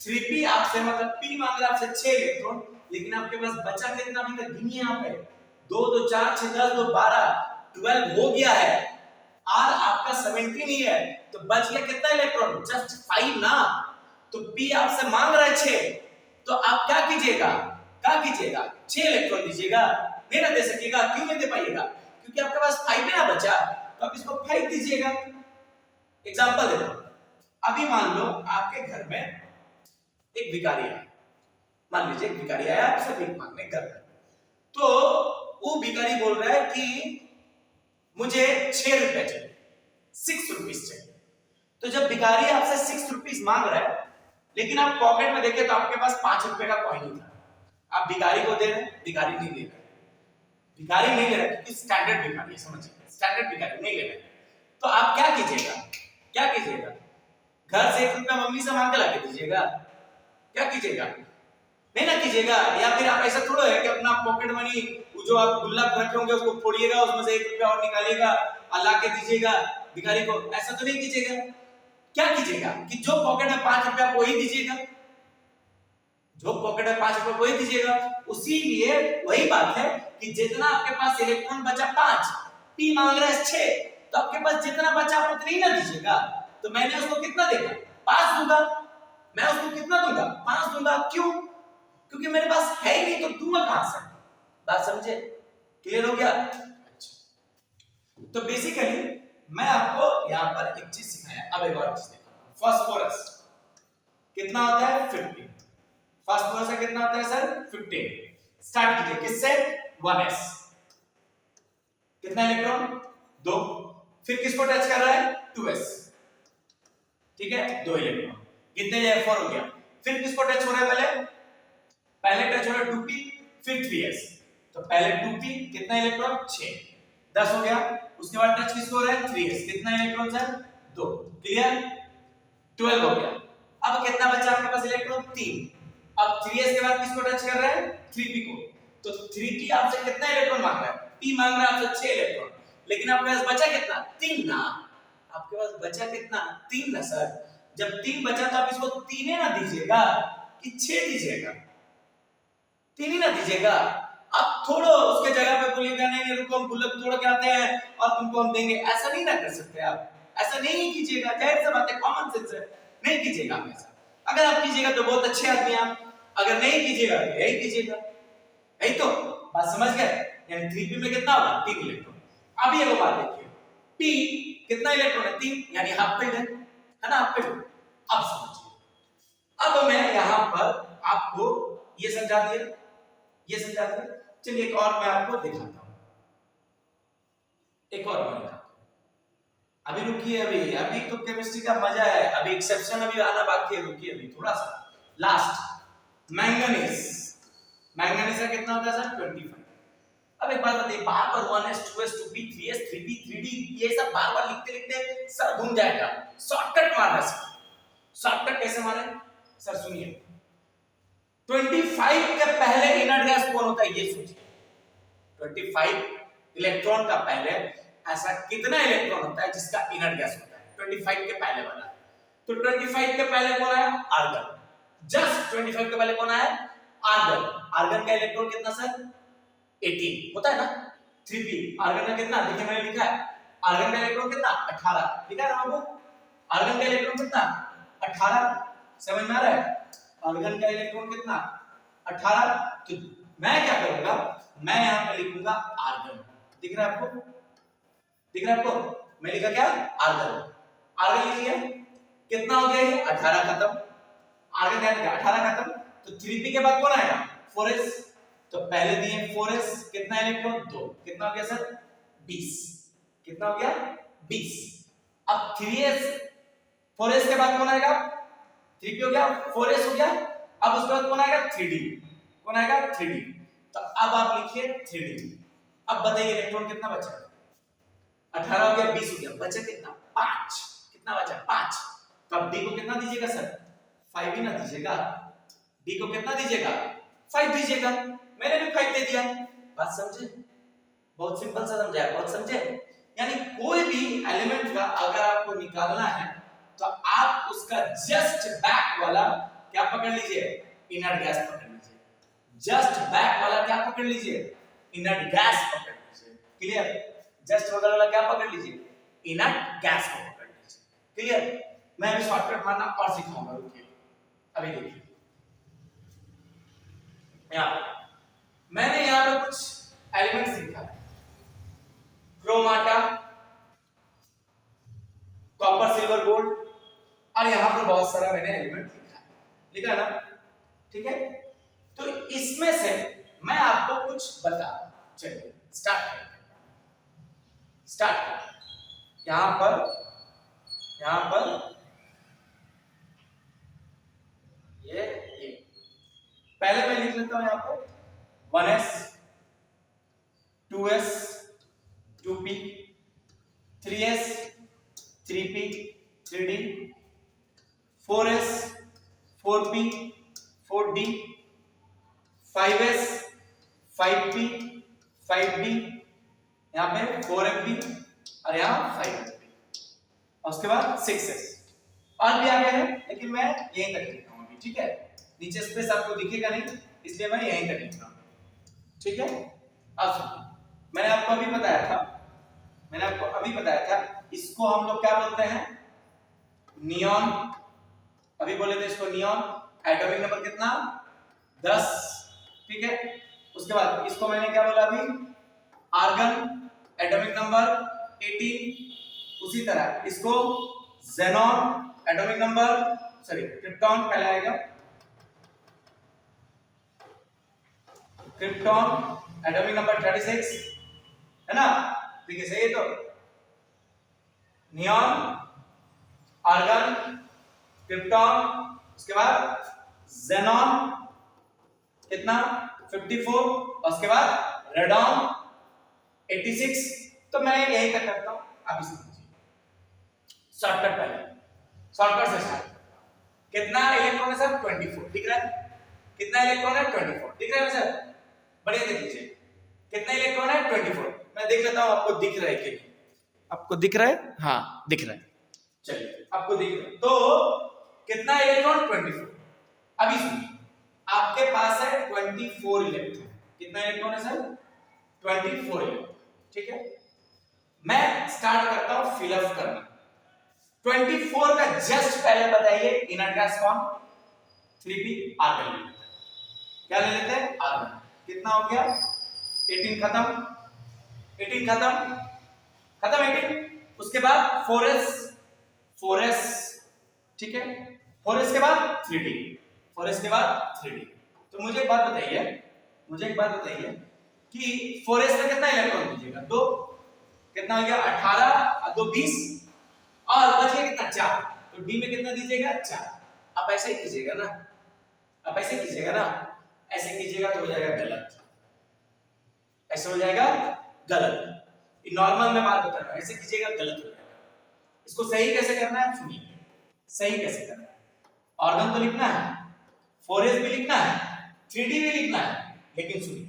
3p आपसे मतलब p मांग रहा है आपसे 6 इलेक्ट्रॉन, लेकिन आपके पास बचा कितना? अभी तक गिनिए यहां पे 2 2 4 6 10 2 12 12 हो गया है, और आपका 17 ही है, तो बच गया कितना इलेक्ट्रॉन? जस्ट 5 ना। तो p आपसे मांग रहा है 6, तो आप क्या कीजिएगा? क्या कीजिएगा? 6 इलेक्ट्रॉन दीजिएगा, नहीं ना दे सकिएगा? क्यों नहीं दे पाइएगा? क्योंकि आपके पास 5 ही ना बचा, तो आप इसको 5 दीजिएगा। एग्जांपल देता हूं, अभी मान लो आपके घर में एक भिखारी आया, मान लीजिए एक भिखारी आया आपसे भीख मांगने घर में, तो वो भिखारी बोल रहा है कि मुझे 6 रुपए चाहिए, 6 रुपीस चाहिए। तो जब भिखारी आपसे 6 रुपीस मांग रहा है, लेकिन आप पॉकेट में देखे तो आपके पास 5 रुपए का कॉइन ही था, आप भिखारी को दे रहे हैं, भिखारी नहीं ले रहा, भिखारी नहीं ले रहा क्योंकि स्टैंडर्ड भिखारी है, समझिए, स्टैंडर्ड भिखारी नहीं ले रहा। तो आप क्या कीजिएगा? क्या कीजिएगा? घर से 1 रुपया मम्मी से मांग के लाके दीजिएगा? क्या कीजिएगा? नहीं ना कीजिएगा। या फिर आप ऐसा थोड़ा है कि अपना पॉकेट मनी जो आप गुल्लक रखे होंगे उसको फोड़िएगा, उसमें से 1 रुपया और निकालिएगा और लाके दीजिएगा भिखारी को, ऐसा तो नहीं कीजिएगा। क्या कीजिएगा कि जो पॉकेट में 5 रुपया वही दीजिएगा, जो पॉकेट में 5 रुपया वही दीजिएगा। उसी लिए वही बात है कि जितना आपके पास इलेक्ट्रॉन बचा 5, p मांग रहा है 6, तो आपके पास जितना बचा आप उतना ही ना दीजिएगा। तो मैंने उसको कितना देगा? 5 दूंगा। मैं उसको कितना दूंगा? 5 दूंगा। क्यों? क्योंकि मेरे पास है ही नहीं, तो दूंगा कहां से? बात समझे? क्लियर हो गया? अच्छा, तो बेसिकली मैं आपको यहां पर एक चीज सिखाया, अब एक और चीज दिखाऊंगा। फास्फोरस कितना होता है? 15। फास्फोरस का कितना होता है सर? 15। स्टार्ट कीजिए किससे? 1s कितना इलेक्ट्रॉन? 2। फिर किसको टच कर रहा है? 2s। ठीक है, 2 इलेक्ट्रॉन, कितने जाए 4 हो गया। फिर किसको टच हो रहा है, पहले टच हो रहा है 2p, फिर 3s, तो पहले 2p कितना इलेक्ट्रॉन 6, 10 हो गया। उसके बाद टच किसको हो रहा है 3s, कितना इलेक्ट्रॉन सर 2, क्लियर 12 हो गया। अब कितना बचा आपके पास इलेक्ट्रॉन 3। अब 3s के बाद किसको टच कर रहा है 3p को, तो 3p आपसे कितना इलेक्ट्रॉन मांग रहा है, p मांग रहा है आपसे 6 इलेक्ट्रॉन, लेकिन आपके पास बचा कितना 3 ना, आपके पास बचा कितना 3 ना सर। जब 3 बचा तो आप इसको 3 ना दीजिएगा कि 6 दीजिएगा, 3 ही ना दीजिएगा। अब थोड़ा उसके जगह पे बोलिएगा नहीं नहीं रुको हम गुल्लक तोड़ के आते हैं और तुमको हम देंगे, ऐसा नहीं ना कर सकते आप, ऐसा नहीं कीजिएगा, जाहिर सी बात है कॉमन सेंस है, नहीं कीजिएगा आप ऐसा। अगर आप कीजिएगा तो बहुत अच्छे आदमी आप, अगर नहीं कीजिएगा तो यही कीजिएगा, यही तो बात समझ गए। यानी 3p में कितना होगा 3 इलेक्ट्रॉन। अब ये वो बात देखिए, p कितना इलेक्ट्रॉन है 3, यानी हाफ फील्ड है ना, हाफ फील्ड। अब समझिए, अब मैं यहां पर आपको ये समझा दिया, ये समझा दिया। चलिए एक और मैं आपको दिखाता हूं, एक और मैं दिखाता हूं। अभी रुकिए, अभी तो केमिस्ट्री का मजा है, अभी एक्सेप्शन अभी आना बाकी है, रुकिए अभी थोड़ा सा। लास्ट मैंगनीज, मैंगनीज का कितना होता है सर 25। अब एक बात बताइए, बार बार 1s 2s 2p 3s 3p 3d ये सब बार बार लिखते लिखते सर घूम जाएगा, शॉर्टकट मारना सर। शॉर्टकट कैसे मारे सर, सुनिए 25 के पहले इनर्ट गैस कौन होता है ये सोचिए। 25 इलेक्ट्रॉन का पहले ऐसा कितना इलेक्ट्रॉन होता है जिसका इनर्ट गैस होता है 25 के पहले वाला। तो 25 के पहले कौन आया आर्गन, जस्ट 25 के पहले कौन आया आर्गन। आर्गन का इलेक्ट्रॉन कितना सर 18 होता है ना, 3p। आर्गन का कितना देखिए मैंने लिखा है, आर्गन का इलेक्ट्रॉन कितना 18 लिखा है ना आपको, आर्गन का इलेक्ट्रॉन कितना 18, समझ में आ रहा है। आर्गन का इलेक्ट्रॉन कितना 18, तो मैं क्या करूंगा, मैं यहां पे लिखूंगा आर्गन, दिख रहा है आपको, दिख रहा है आपको, मैं लिखा क्या आर्गन, आर्गन लिख लिया, कितना हो गया ये 18 खत्म, आर्गन का 18 खत्म। तो 3p के बाद कौन आएगा 4s, तो पहले दिए 4s कितना इलेक्ट्रॉन 2, कितना हो गया सर 20, कितना हो गया 20। अब 3s 4s के बाद कौन आएगा 3p हो गया 4s हो गया, अब उसके बाद कौन आएगा 3d, कौन आएगा 3d। तो अब आप लिखिए 3d। अब बताइए इलेक्ट्रॉन कितना बचा 18 हो गया 20 हो गया, बचा कितना 5, कितना बचा 5। तो अब d को कितना दीजिएगा सर 5 ही ना दीजिएगा, d को कितना दीजिएगा 5 दीजिएगा, मैंने भी 5 दे दिया। बात समझे, बहुत सिंपल सा समझाया, बहुत समझे। यानी कोई भी एलिमेंट का अगर आपको निकालना है तो आप उसका जस्ट बैक वाला क्या पकड़ लीजिए इनर्ट गैस पकड़ लीजिए, जस्ट बैक वाला क्या पकड़ लीजिए इनर्ट गैस पकड़ लीजिए, क्लियर। जस्ट बगल वाला क्या पकड़ लीजिए इनर्ट गैस को पकड़ लीजिए, क्लियर। मैं अभी शॉर्टकट मारना और सिखाऊंगा, रुकिए अभी देखिए। मैंने यहां पे कुछ एलिमेंट्स लिखा है, क्रोमाटा, कॉपर सिल्वर गोल्ड, और यहां पर बहुत सारा मैंने एलिमेंट लिखा है ना, ठीक है। तो इसमें से मैं आपको कुछ बता, चलिए स्टार्ट करते हैं, स्टार्ट करते हैं। यहां पर ये पहले मैं लिख लेता हूं यहां पर 1s 2s 2p 3s 3p 3d 4s 4p 4d 5s 5p 5d, यहां पे 4fp और यहां 5fp, और उसके बाद 6s और भी आगे है, लेकिन मैं यहीं तक लिख रहा हूं अभी, ठीक है। नीचे स्पेस आपको दिखेगा नहीं, इसलिए मैं यहीं तक लिख रहा हूं, ठीक है। अब मैंने आपको अभी बताया था, इसको हम लोग क्या बोलते हैं नियॉन, अभी बोले थे इसको नियॉन, एटॉमिक नंबर कितना 10, ठीक है। उसके बाद इसको मैंने क्या बोला अभी आर्गन, एटॉमिक नंबर 18, उसी तरह इसको ज़ेनॉन, एटॉमिक नंबर क्रिप्टॉन पहले आएगा, क्रिप्टॉन एटॉमिक नंबर 36 है ना, ठीक है सही है। तो नियॉन, आर्गन, क्रिप्टॉन, उसके बाद ज़ेनॉन कितना 54, और उसके बाद रेडॉन 86। तो मैं यही तक करता हूं, आप इसे कीजिए शॉर्टकट पहले, शॉर्टकट से स्टार्ट करता हूं। कितना इलेक्ट्रॉन है सर 24, दिख रहा है? कितना इलेक्ट्रॉन है 24, दिख रहा है सर? बढ़िया देख लीजिए कितना इलेक्ट्रॉन है 24। मैं देख लेता हूं आपको दिख रहा है कि नहीं। आपको दिख रहा है? हाँ दिख रहा है, चलिए आपको दिख रहा है। तो कितना इलेक्ट्रॉन 24। अभी सुनिए, आपके पास है 24 इलेक्ट्रॉन। कितना इलेक्ट्रॉन है सर 24 इलेक्ट्रॉन, ठीक है। मैं स्टार्ट करता हूं फिलअप करना। 24 का जस्ट पहले बताइए इनर गैस कौन? 3p आर्गन ले लेते हैं। क्या ले लेते हैं? आर्गन। कितना हो गया 18 खत्म, 18 खत्म, खत्म 18। उसके बाद 4s, 4s, ठीक है। 4s के बाद 3d, 4s के बाद 3d। तो मुझे एक बात बताइए, मुझे एक बात बताइए कि 4s में कितना इलेक्ट्रॉन दीजिएगा? 2। कितना हो गया 18 और 2 20, और बच गया कितना 4। तो d में कितना दीजिएगा 4। आप ऐसे ही कीजिएगा ना, आप ऐसे कीजिएगा ना, ऐसे कीजिएगा तो हो जाएगा गलत, ऐसे हो जाएगा गलत। नॉर्मल में बात बता रहा हूं, ऐसे कीजिएगा गलत हो जाएगा। इसको सही कैसे करना है सुनिए, सही कैसे करना है। ऑर्गन तो लिखना है, 4s भी लिखना है, 3d भी लिखना है, लेकिन सुनिए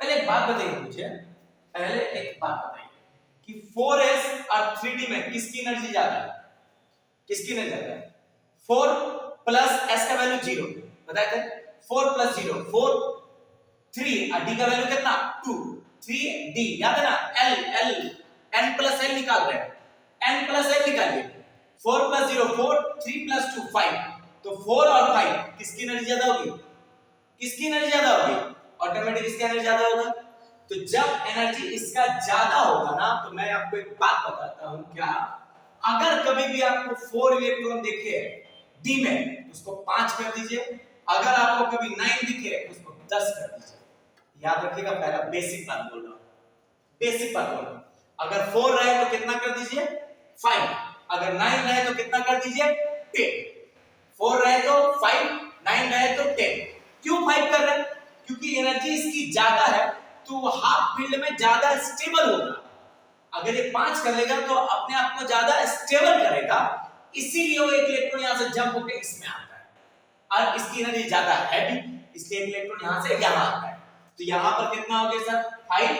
पहले एक बात बताइए मुझे, पहले एक बात बताइए कि 4s और 3d में किसकी एनर्जी ज्यादा है? किसकी एनर्जी ज्यादा है? 4 प्लस s का वैल्यू 0 बताए थे, 4 प्लस 0 4, 3 और d का वैल्यू कितना 2, 3d याद है ना, l l n plus l निकाल रहे हैं, n प्लस l निकालिए। 4 प्लस 0 4, 3 प्लस 2 5। तो 4 और 5 किसकी एनर्जी ज्यादा होगी? किसकी एनर्जी ज्यादा होगी? ऑटोमेटिक इसका एनर्जी ज्यादा होगा। तो जब एनर्जी इसका ज्यादा होगा ना, तो मैं आपको एक बात बताता हूं, क्या अगर कभी भी आपको 4 इलेक्ट्रॉन दिखे d में, उसको 5 कर दीजिए। अगर आपको कभी 9 दिखे, उसको 10 कर दीजिए। याद रखिएगा, पहला बेसिक बात बोल रहा हूं, बेसिक बात बोल रहा हूं। अगर 4 रहे तो कितना कर दीजिए 5, अगर 9 रहे तो कितना कर दीजिए 10। 4 रहे तो 5, 9 रहे तो 10। क्यों 5 कर रहे हैं? क्योंकि एनर्जी इसकी ज्यादा है, तो वो हाफ फील्ड में ज्यादा स्टेबल होगा। अगर ये 5 कर लेगा तो अपने आप को ज्यादा स्टेबल करेगा, इसीलिए वो एक इलेक्ट्रॉन यहां से जंप होकर इसमें आता है। और इसकी एनर्जी ज्यादा है भी, इसलिए एक इलेक्ट्रॉन यहां से यहां आता है। तो यहां पर कितना हो गया सर 5,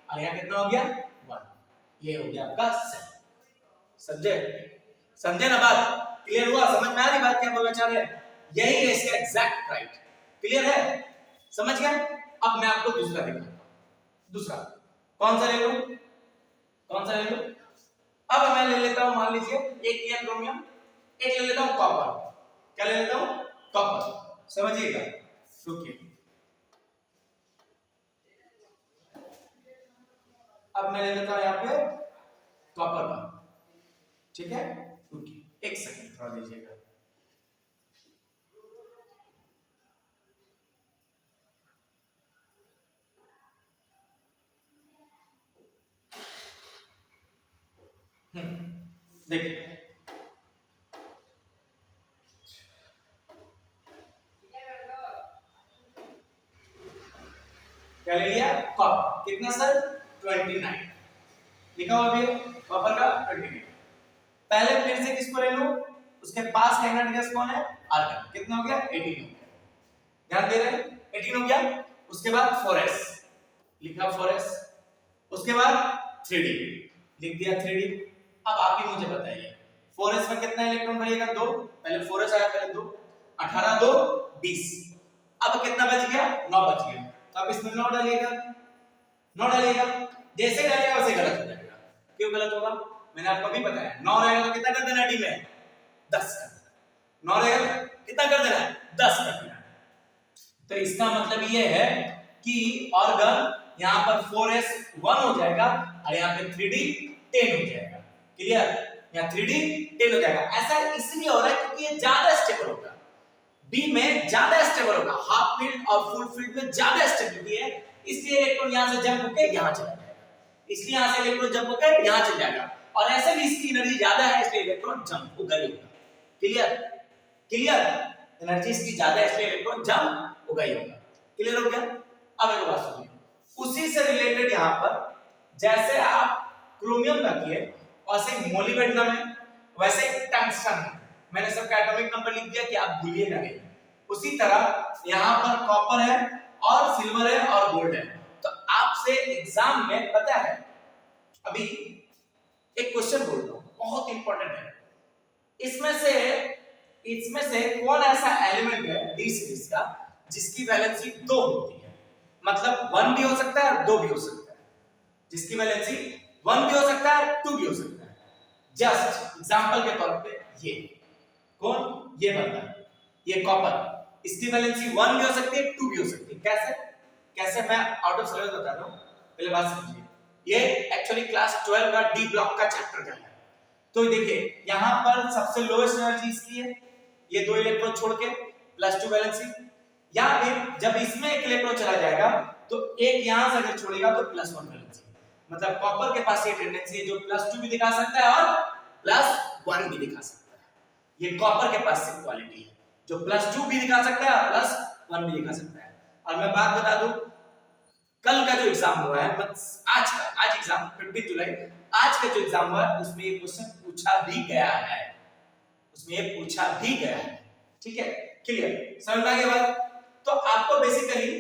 और यहां कितना हो गया 1। ये हो गया आपका सेट। समझे? समझे ना बात? क्लियर हुआ? समझ में आ रही बात क्या बोलना चाह रहे हैं? यही है इसका एग्जैक्ट राइट। क्लियर है? समझ गए? अब मैं आपको दूसरा दिखाता हूं। दूसरा कौन सा ले लूं? कौन सा ले लूं? अब मैं ले लेता हूं, मान लीजिए एक लिया क्रोमियम, एक ले लेता हूं कॉपर। क्या ले लेता हूं? कॉपर। समझिएगा, रुकिए। अब मैं ले लेता हूं यहां पे कॉपर का, ठीक है। रुकिए एक सेकंड, थोड़ा दीजिएगा। देखिए क्या ले लिया कॉपर। कितना सर 29 लिखा हुआ भी कॉपर का 29। पहले फिर से किसको ले लूं? उसके पास का इनर्ट गैस कौन है? आर्गन। कितना हो गया 18 हो गया। ध्यान दे रहे हैं 18 हो गया। उसके बाद 4s लिखा 4s, उसके बाद 3d लिख दिया 3d। अब आप ही मुझे बताइए 4s में कितना इलेक्ट्रॉन बढ़ेगा 2। पहले 4s आया, पहले 2, 18 2 20। अब कितना बच गया 9 बच गया। तो अब इसमें 9 डालिएगा, 9 डालिएगा। जैसे डालेगा वैसे गलत हो जाएगा। क्यों गलत होगा? मैंने आपको अभी बताया 9 रहेगा तो कितना कर देना डी में 10 कर देना। 9 रहेगा कितना कर देना 10 कर देना। तो इसका मतलब ये है कि ऑर्गन यहां पर 4s 1 हो जाएगा और यहां पे 3d 10 हो जाएगा। क्लियर? यहां 3d 10 हो जाएगा। ऐसा इसलिए हो रहा है क्योंकि ये ज्यादा स्टेबल होगा, बी में ज्यादा स्टेबल होगा, हाफ फील्ड और फुल फील्ड में ज्यादा स्टेबिलिटी है, इसलिए इलेक्ट्रॉन यहां से जंप होकर यहां चला जाएगा। इसलिए यहां से इलेक्ट्रॉन जंप होकर यहां चला जाएगा। और ऐसे भी इसकी एनर्जी ज्यादा है, इसलिए इलेक्ट्रॉन जंप होगा ही होगा। क्लियर क्लियर, एनर्जी इसकी ज्यादा है इसलिए इलेक्ट्रॉन जंप होगा ही होगा। क्लियर हो गया? अब एक बात सुनिए, उसी से रिलेटेड यहां पर जैसे आप क्रोमियम का किए वैसे मोलिब्डेनम है, वैसे टंगस्टन है। मैंने सबका एटॉमिक नंबर लिख दिया कि आप भूलिएगा नहीं। उसी तरह यहां पर कॉपर है और सिल्वर है और गोल्ड है। तो आपसे एग्जाम में पता है, अभी एक क्वेश्चन बोल रहा हूं बहुत इंपॉर्टेंट है, इसमें से कौन ऐसा एलिमेंट है डी सीरीज का जिसकी वैलेंसी 2 होती है, मतलब 1 भी हो सकता है और 2 भी हो सकता है, जिसकी वैलेंसी 1 भी हो सकता है 2 भी हो सकता है। जस्ट एग्जांपल के तौर पे ये कौन, ये बंदा, ये कॉपर, इसकी वैलेंसी 1 भी हो सकती है 2 भी हो सकती है। कैसे कैसे मैं आउट ऑफ सिलेबस बता रहा हूं, पहले बात समझिए। ये एक्चुअली क्लास 12 का डी ब्लॉक का चैप्टर का है। तो देखिए यहां पर सबसे लोएस्ट एनर्जी इसकी है, ये 2 इलेक्ट्रॉन छोड़ के +2 वैलेंसी। यहां पे जब इसमें एक इलेक्ट्रॉन चला जाएगा तो एक यहां से अगर छोड़ेगा तो +1 वैलेंसी। मतलब कॉपर के पास ये टेंडेंसी है जो +2 भी दिखा सकता है और +1 भी दिखा सकता है। ये कॉपर के पास से क्वालिटी है जो +2 भी दिखा सकता है और +1 भी दिखा सकता है। और मैं बात बता दूं, कल का जो एग्जाम हुआ है, आज एग्जाम 15 जुलाई, आज का जो एग्जाम हुआ है उसमें ये क्वेश्चन पूछा भी गया है, उसमें ये पूछा भी गया है। ठीक है, क्लियर, समझ में आ गया बात? तो आपको बेसिकली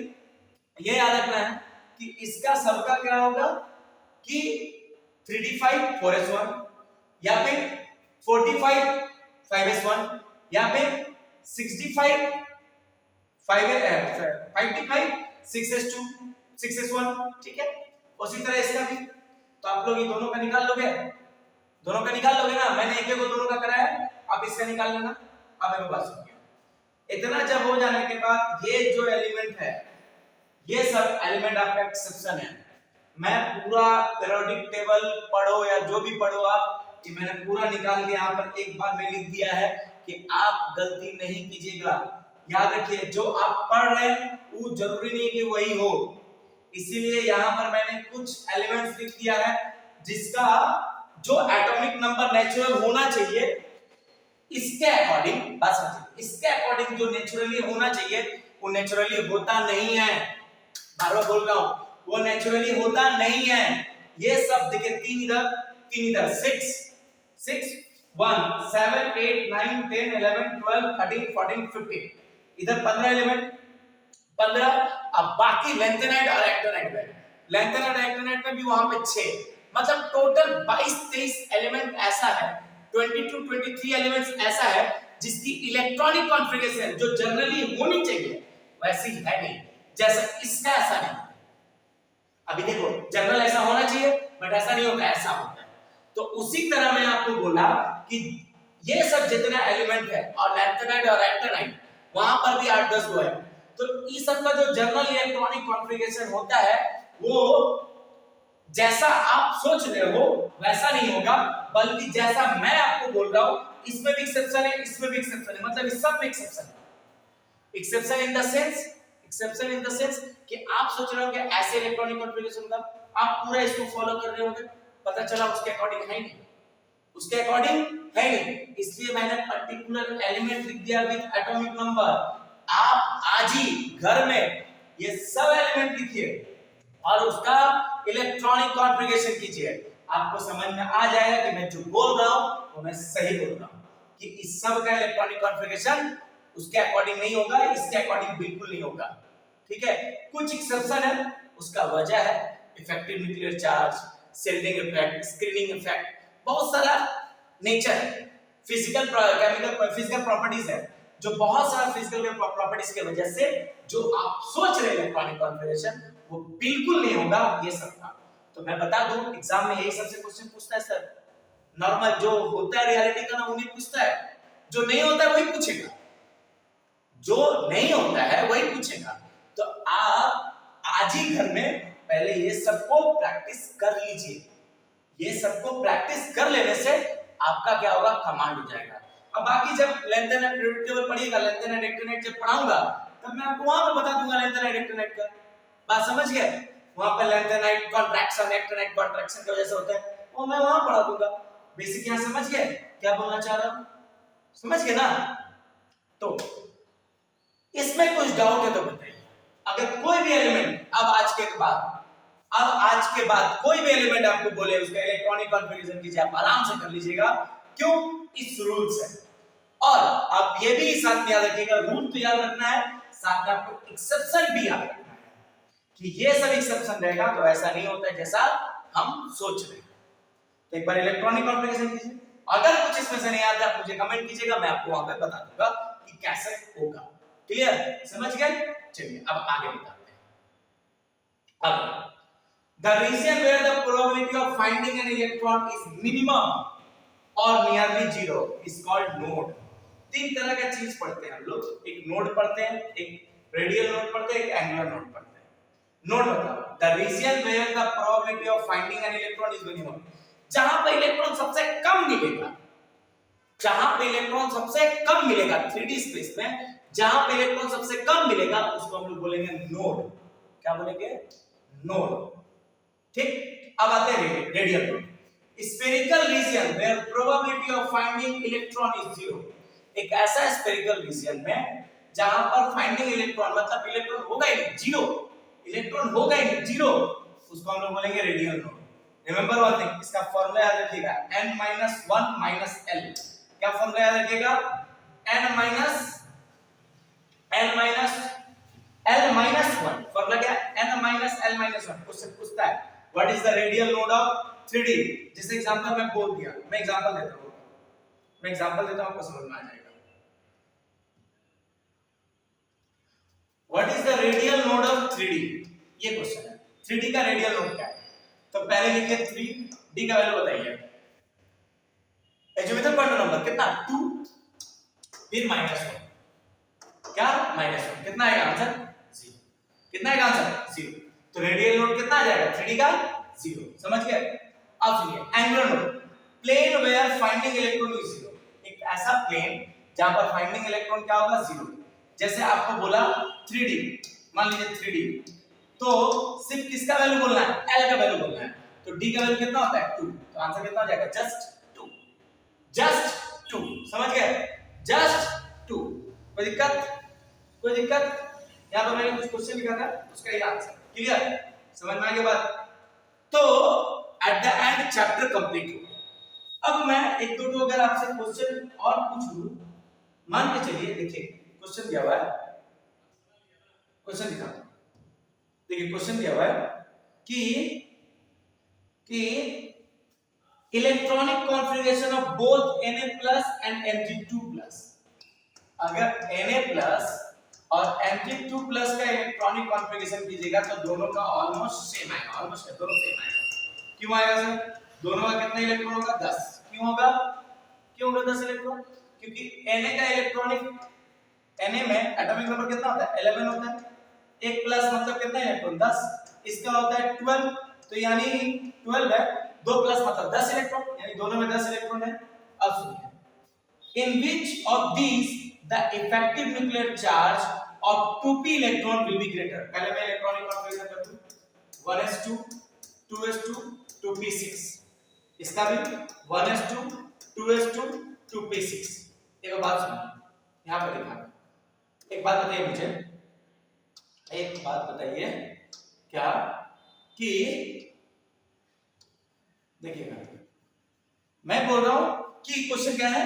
ये याद रखना है कि इसका सबका क्या होगा कि 3d5 4s1 या फिर 45 5s1 या फिर 65 55 6s2 6s1। ठीक है, उसी तरह इसका भी। तो आप लोग ये दोनों का निकाल लोगे, दोनों का निकाल लोगे ना, मैंने एक को दोनों का कराया है, आप इसका निकाल लेना। अब एक बात सुनिए, इतना जब हो जाने के बाद ये जो एलिमेंट है, ये सब एलिमेंट आपका एक्सेप्शन है। मैं पूरा पीरियोडिक टेबल पढ़ो या जो भी पढ़ो आप, ये मैंने पूरा निकाल के यहाँ पर एक बार में लिख दिया है कि आप गलती नहीं कीजिएगा। याद रखिए जो आप पढ़ रहे हैं वो जरूरी नहीं कि वही हो, इसीलिए यहाँ पर मैंने कुछ एलिमेंट्स लिख दिया है जिसका जो एटॉमिक नंबर नेचुरल होना चाहिए इसके अकॉर्डिंग, बस इसके अकॉर्डिंग जो नेचुरली होना चाहिए वो नेचुरली होता नहीं है। बार बार बोल रहा हूं, वो नेचुरली होता नहीं है। ये सब देखिए तीन इधर 6 6 1 7 8 9 10 11 12 13 14 15, इधर 15 एलिमेंट 15। अब बाकी लेंथेनाइट और एक्टिनाइट में, लेंथेनाइट और एक्टिनाइट में भी वहां पे 6, मतलब टोटल 22-23 एलिमेंट ऐसा है, 22-23 एलिमेंट्स ऐसा है जिसकी इलेक्ट्रॉनिक कॉन्फ़िगरेशन जो जनरली होनी चाहिए वैसी है नहीं, जैसा इसका ऐसा नहीं। अभी देखो जनरल ऐसा होना चाहिए बट ऐसा नहीं होता, ऐसा होता है। तो उसी तरह मैं आपको बोला कि ये सब जितना एलिमेंट है और लैंथेनाइट और एक्टिनाइट वहां पर भी 8-10 गो है, तो इस सब का जो जनरल इलेक्ट्रॉनिक कॉन्फ़िगरेशन होता है वो जैसा आप सोच रहे हो वैसा नहीं होगा, बल्कि जैसा मैं आपको बोल रहा हूं इसमें भी एक्सेप्शन है, इसमें भी एक्सेप्शन है, मतलब इस सब में एक्सेप्शन है। एक्सेप्शन इन द सेंस कि आप सोच रहे हो कि ऐसे इलेक्ट्रॉनिक कॉन्फ़िगरेशन का आप पूरा इसको फॉलो कर रहे होगे, पता चला उसके अकॉर्डिंग है नहीं, उसके अकॉर्डिंग है नहीं, इसलिए मैंने पर्टिकुलर एलिमेंट लिख दिया विद एटॉमिक नंबर। आप आज ही घर में ये सब एलिमेंट लिखिए और उसका इलेक्ट्रॉनिक कॉन्फ़िगरेशन कीजिए, आपको समझ में आ जाएगा कि मैं जो बोल रहा हूं वो मैं सही बोल रहा हूं कि इस सब का इलेक्ट्रॉनिक कॉन्फ़िगरेशन उसके अकॉर्डिंग नहीं होगा, इसके अकॉर्डिंग बिल्कुल नहीं होगा। ठीक है, कुछ एक्सेप्शन है, उसका वजह है effective nuclear charge, shielding effect, screening effect, बहुत सारा नेचर है, फिजिकल केमिकल फिजिकल प्रॉपर्टीज है, जो बहुत सारा फिजिकल प्रॉपर्टीज की वजह से जो आप सोच रहे हैं इलेक्ट्रॉनिक कॉन्फ़िगरेशन वो बिल्कुल नहीं होगा ये सब का। तो मैं बता दूं एग्जाम में यही सबसे क्वेश्चन पूछता है सर, नॉर्मल जो होता है रियलिटी का ना उन्हीं पूछता है, जो नहीं होता है वही पूछेगा, जो नहीं होता है वही पूछेगा। तो आप आज ही घर में पहले ये सबको प्रैक्टिस कर लीजिए, ये सबको प्रैक्टिस कर लेने से आपका क्या होगा, कमांड हो जाएगा। अब बाकी जब लेंथेनाइट पीरियोडिक टेबल पढ़िएगा, लेंथेनाइट एक्टिनाइट जब पढ़ाऊंगा तब मैं आपको वहां पर बता दूंगा लेंथेनाइट एक्टिनाइट का, बात समझ गए? वहां पर लेंथेनाइट कॉन्ट्रैक्शन एक्टिनाइट कॉन्ट्रैक्शन की वजह से होता है वो मैं वहां पढ़ा दूंगा। बेसिक यहां समझ गए क्या बोलना चाह रहा हूं? समझ गए ना? तो इसमें कुछ डाउट है तो बताइए। अगर कोई भी एलिमेंट अब आज के बाद कोई भी एलिमेंट आपको बोले उसका इलेक्ट्रॉनिक कॉन्फ़िगरेशन कीजिए, आप आराम से कर लीजिएगा। क्यों? इस रूल से। और आप ये भी साथ में याद रखिएगा, रूल तो याद रखना है, साथ में आपको एक्सेप्शन भी याद रखना है कि ये सब एक्सेप्शन रहेगा तो ऐसा नहीं होता है जैसा हम सोच रहे हैं। तो एक बार इलेक्ट्रॉनिक कॉन्फ़िगरेशन कीजिए, अगर कुछ इसमें से नहीं आता आप मुझे कमेंट कीजिएगा, मैं आपको वहां पे बता दूंगा कि कैसे होगा। क्लियर? समझ गए? चलिए अब आगे बताते हैं। अब the region where the probability of finding an electron is minimum or nearly zero is called node। तीन तरह का चीज पढ़ते हैं हम लोग, एक नोड पढ़ते हैं, एक रेडियल नोड पढ़ते हैं, एक एंगुलर नोड पढ़ते हैं। नोड बताओ, the region where the probability of finding an electron is minimum, जहां पे इलेक्ट्रॉन सबसे कम मिलेगा, जहां पे इलेक्ट्रॉन सबसे कम मिलेगा 3D स्पेस में, जहां पे इलेक्ट्रॉन सबसे कम मिलेगा उसको हम लोग बोलेंगे नोड। क्या बोलेंगे? नोड। ठीक, अब आते हैं radial node. Spherical region where probability of finding electron is zero, एक ऐसा स्फेरिकल रीजन में जहां पर फाइंडिंग इलेक्ट्रॉन मतलब इलेक्ट्रॉन होगा ही नहीं, जीरो, इलेक्ट्रॉन होगा ही नहीं, जीरो, उसको हम लोग बोलेंगे radial node. Remember one thing, इसका फॉर्मूला याद रखिएगा, n-1 - l। क्या फॉर्मूला याद रखिएगा? n-l-1। फॉर्मूला क्या? n-l-1। उससे पूछता है what is the radial node of 3D। जैसे एग्जांपल मैं बोल दिया, मैं एग्जांपल देता हूं, आपको समझ में आ जाएगा। What is the radial node of 3D, ये क्वेश्चन है। 3D का रेडियल नोड क्या है? तो पहले लिखिए 3D का वैल्यू बताइए। एजुमेशन क्वांटम नंबर कितना? 2, फिर -1, क्या? -1, कितना आएगा आंसर? 0। कितना आएगा आंसर? 0। तो रेडियल नोड कितना आ जाएगा 3D का? 0। समझ गए? अब सुनिए angular node, plane where finding electron is 0, एक ऐसा प्लेन जहां पर फाइंडिंग इलेक्ट्रॉन क्या होगा? 0। जैसे आपको बोला 3D, मान लीजिए 3D, तो सिर्फ किसका वैल्यू बोलना है? L का वैल्यू बोलना है। तो D का वैल्यू कितना होता है? 2। तो आंसर कितना हो जाएगा? जस्ट 2। जस्ट 2। समझ गए? जस्ट 2। कोई दिक्कत? कोई दिक्कत? यहां पर मैंने कुछ क्वेश्चन लिखा था, उसका ये आंसर। क्लियर? समझ में आ गया बात? तो at the end chapter complete हो गया। अब मैं एक दो अगर आपसे क्वेश्चन और पूछूं, मान के चलिए, देखिए क्वेश्चन दिया हुआ है, क्वेश्चन दिखा, देखिए क्वेश्चन दिया हुआ है कि electronic configuration of both Na+ and Mg2+, अगर Na+ और Mg2+ का इलेक्ट्रॉनिक कॉन्फ़िगरेशन कीजिएगा तो दोनों का ऑलमोस्ट सेम आएगा, ऑलमोस्ट दोनों सेम आएगा। क्यों आएगा सर? दोनों का कितना इलेक्ट्रॉन होगा? 10। क्यों होगा? क्यों होगा 10 इलेक्ट्रॉन? क्योंकि Na का इलेक्ट्रॉनिक, Na में एटॉमिक नंबर कितना होता है? 11 होता है। 1 प्लस मतलब कितना इलेक्ट्रॉन? 10। इसका होता है 12, तो यानी 12 है, 2 प्लस मतलब 10 इलेक्ट्रॉन, यानी दोनों में 10 इलेक्ट्रॉन है। अब सुनिए, in which of these the effective nuclear charge of 2p electron will be greater? पहले मैं इलेक्ट्रॉनिक कॉन्फ़िगरेशन कर दूं, 1s2 2s2 2p6, इसका भी 1s2 2s2 2p6। एक बात सुनिए, यहां पर लिखा है, एक बात बताइए मुझे, एक बात बताइए, क्या कि देखिएगा, मैं बोल रहा हूं कि क्वेश्चन क्या है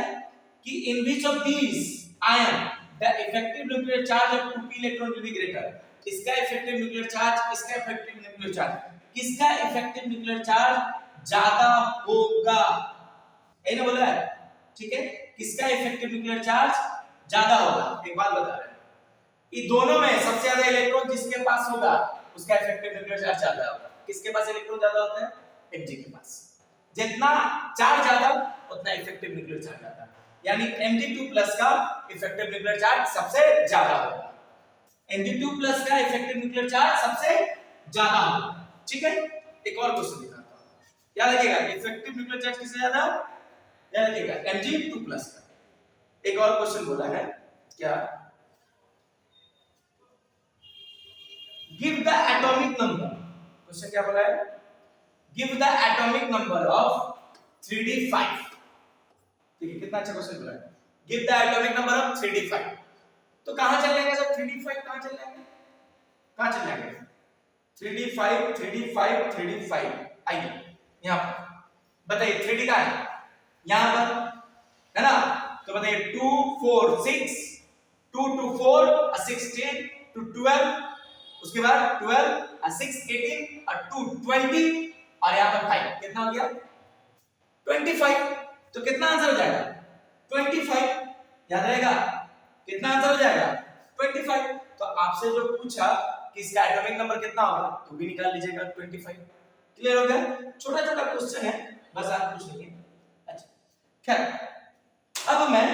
कि in which of these ion the effective nuclear charge of 2p electron will be greater. इसका इफेक्टिव न्यूक्लियर चार्ज, इसका इफेक्टिव न्यूक्लियर चार्ज, किसका इफेक्टिव न्यूक्लियर चार्ज ज्यादा होगा? यही ना बोला है, ठीक है? किसका इफेक्टिव न्यूक्लियर चार्ज ज्यादा होगा? एक बात बता रहे हैं, ये दोनों में सबसे ज्यादा इलेक्ट्रॉन जिसके पास होगा उसका इफेक्टिव न्यूक्लियर चार्ज ज्यादा होगा। किसके पास इलेक्ट्रॉन ज्यादा होता है? Mg के पास। जितना चार्ज ज्यादा उतना इफेक्टिव न्यूक्लियर चार्ज ज्यादा, यानी Mg2+ का इफेक्टिव न्यूक्लियर चार्ज सबसे ज्यादा होगा। Mg2+ का इफेक्टिव न्यूक्लियर चार्ज सबसे ज्यादा होगा, ठीक है? एक और क्वेश्चन दिखाता हूं, याद रखिएगा इफेक्टिव न्यूक्लियर चार्ज किससे ज्यादा? याद रखिएगा Mg2+ का। एक और क्वेश्चन बोला है, क्या? Give the atomic number, question क्या बोला है? Give the atomic number of 3d5। देखिए कितना अच्छा क्वेश्चन बोला है। Give the atomic number of 3d5। तो कहां चल जाएंगे सर 3d5 कहां चल जाएंगे, कहां चल जाएंगे 3d5 3d5 3d5 आइए यहां पर बताइए 3d का है यहां पर है ना, तो बताइए 2 4 6 2 2 4 16 2 12 उसके बाद 12 6 18 और 2 20 और यहां पर 5 कितना हो गया 25। तो कितना आंसर हो जाएगा 25, याद रहेगा कितना आंसर हो जाएगा 25। तो आपसे जो पूछा कि इसका एटॉमिक नंबर कितना होगा तो भी निकाल लीजिएगा 25। क्लियर हो गया, छोटा छोटा क्वेश्चन है बस आप पूछ लीजिए। अच्छा खैर अब मैं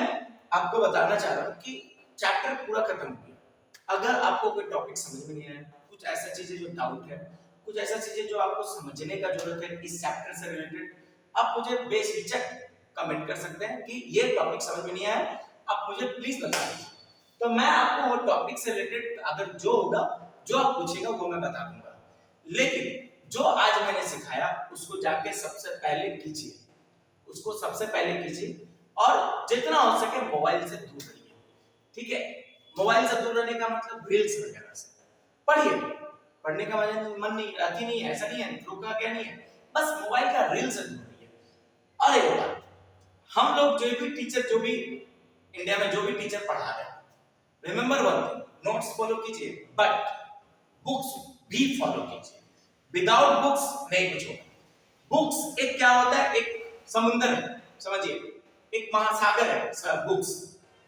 आपको बताना चाह रहा हूं कि चैप्टर पूरा खत्म हो गया। अगर आपको कोई टॉपिक समझ में नहीं आया, कुछ ऐसा चीजें जो डाउट है, कुछ ऐसा चीजें जो आपको समझने का जरूरत है इस चैप्टर से रिलेटेड, आप मुझे बेझिझक कमेंट कर सकते हैं कि ये टॉपिक समझ में नहीं आया, आप मुझे प्लीज बता दीजिए। तो मैं आपको वो टॉपिक से रिलेटेड अगर जो होगा जो आप पूछेगा वो मैं बता दूंगा। लेकिन जो आज मैंने सिखाया उसको जाके सबसे पहले कीजिए, उसको सबसे पहले कीजिए और जितना हो सके मोबाइल से दूर रहिए। ठीक है, मोबाइल से दूर रहने का मतलब रील्स वगैरह से पढ़िए, पढ़ने का मन नहीं अति नहीं है, ऐसा नहीं है, रुका क्या नहीं है, बस मोबाइल का रील से दूर रहिए। और एक बात, हम लोग जो भी टीचर जो भी इंडिया में जो भी टीचर पढ़ा रहे हैं, remember one thing, notes follow कीजिए बट बुक्स भी फॉलो कीजिए। विदाउट बुक्स नहीं कुछ होगा। बुक्स एक क्या होता है, एक समुंदर है, समझिए एक महासागर है बुक्स।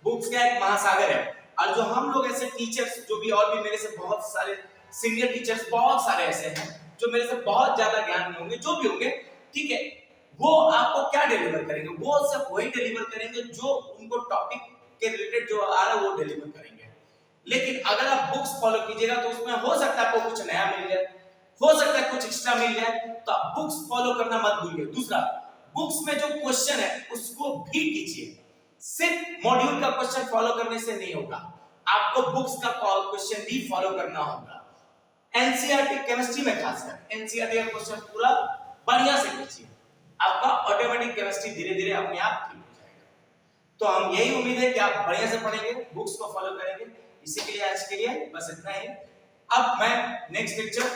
बुक्स क्या एक महासागर है। और जो हम लोग ऐसे टीचर्स जो भी और भी मेरे से बहुत सारे सीनियर टीचर्स बहुत सारे ऐसे हैं जो मेरे से बहुत ज्यादा ज्ञान में होंगे, जो भी होंगे, ठीक है, वो आपको क्या डिलीवर करेंगे, वो सब वही डिलीवर करेंगे जो उनको टॉपिक के रिलेटेड जो आ रहा है वो डिलीवर करेंगे। लेकिन अगर आप बुक्स फॉलो कीजिएगा तो उसमें हो सकता है आपको कुछ नया मिल जाए, हो सकता है कुछ एक्स्ट्रा मिल जाए, तो आप बुक्स फॉलो करना मत भूलिए। दूसरा, बुक्स में जो क्वेश्चन है उसको भी कीजिए, सिर्फ मॉड्यूल का क्वेश्चन फॉलो करने से नहीं होगा, आपको बुक्स का क्वेश्चन भी फॉलो करना होगा। एनसीईआरटी केमिस्ट्री में खासकर एनसीईआरटी का क्वेश्चन पूरा बढ़िया से कीजिए, आपका ऑटोमेटिक केमिस्ट्री धीरे धीरे अपने आप ठीक हो जाएगा। तो हम यही उम्मीद है कि आप बढ़िया से पढ़ेंगे, बुक्स को फॉलो करेंगे। इसी के लिए आज के लिए बस इतना ही। अब मैं नेक्स्ट लेक्चर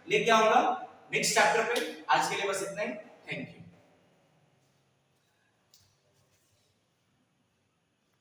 लेके आऊंगा नेक्स्ट चैप्टर पे। आज के लिए बस इतना ही, थैंक यू।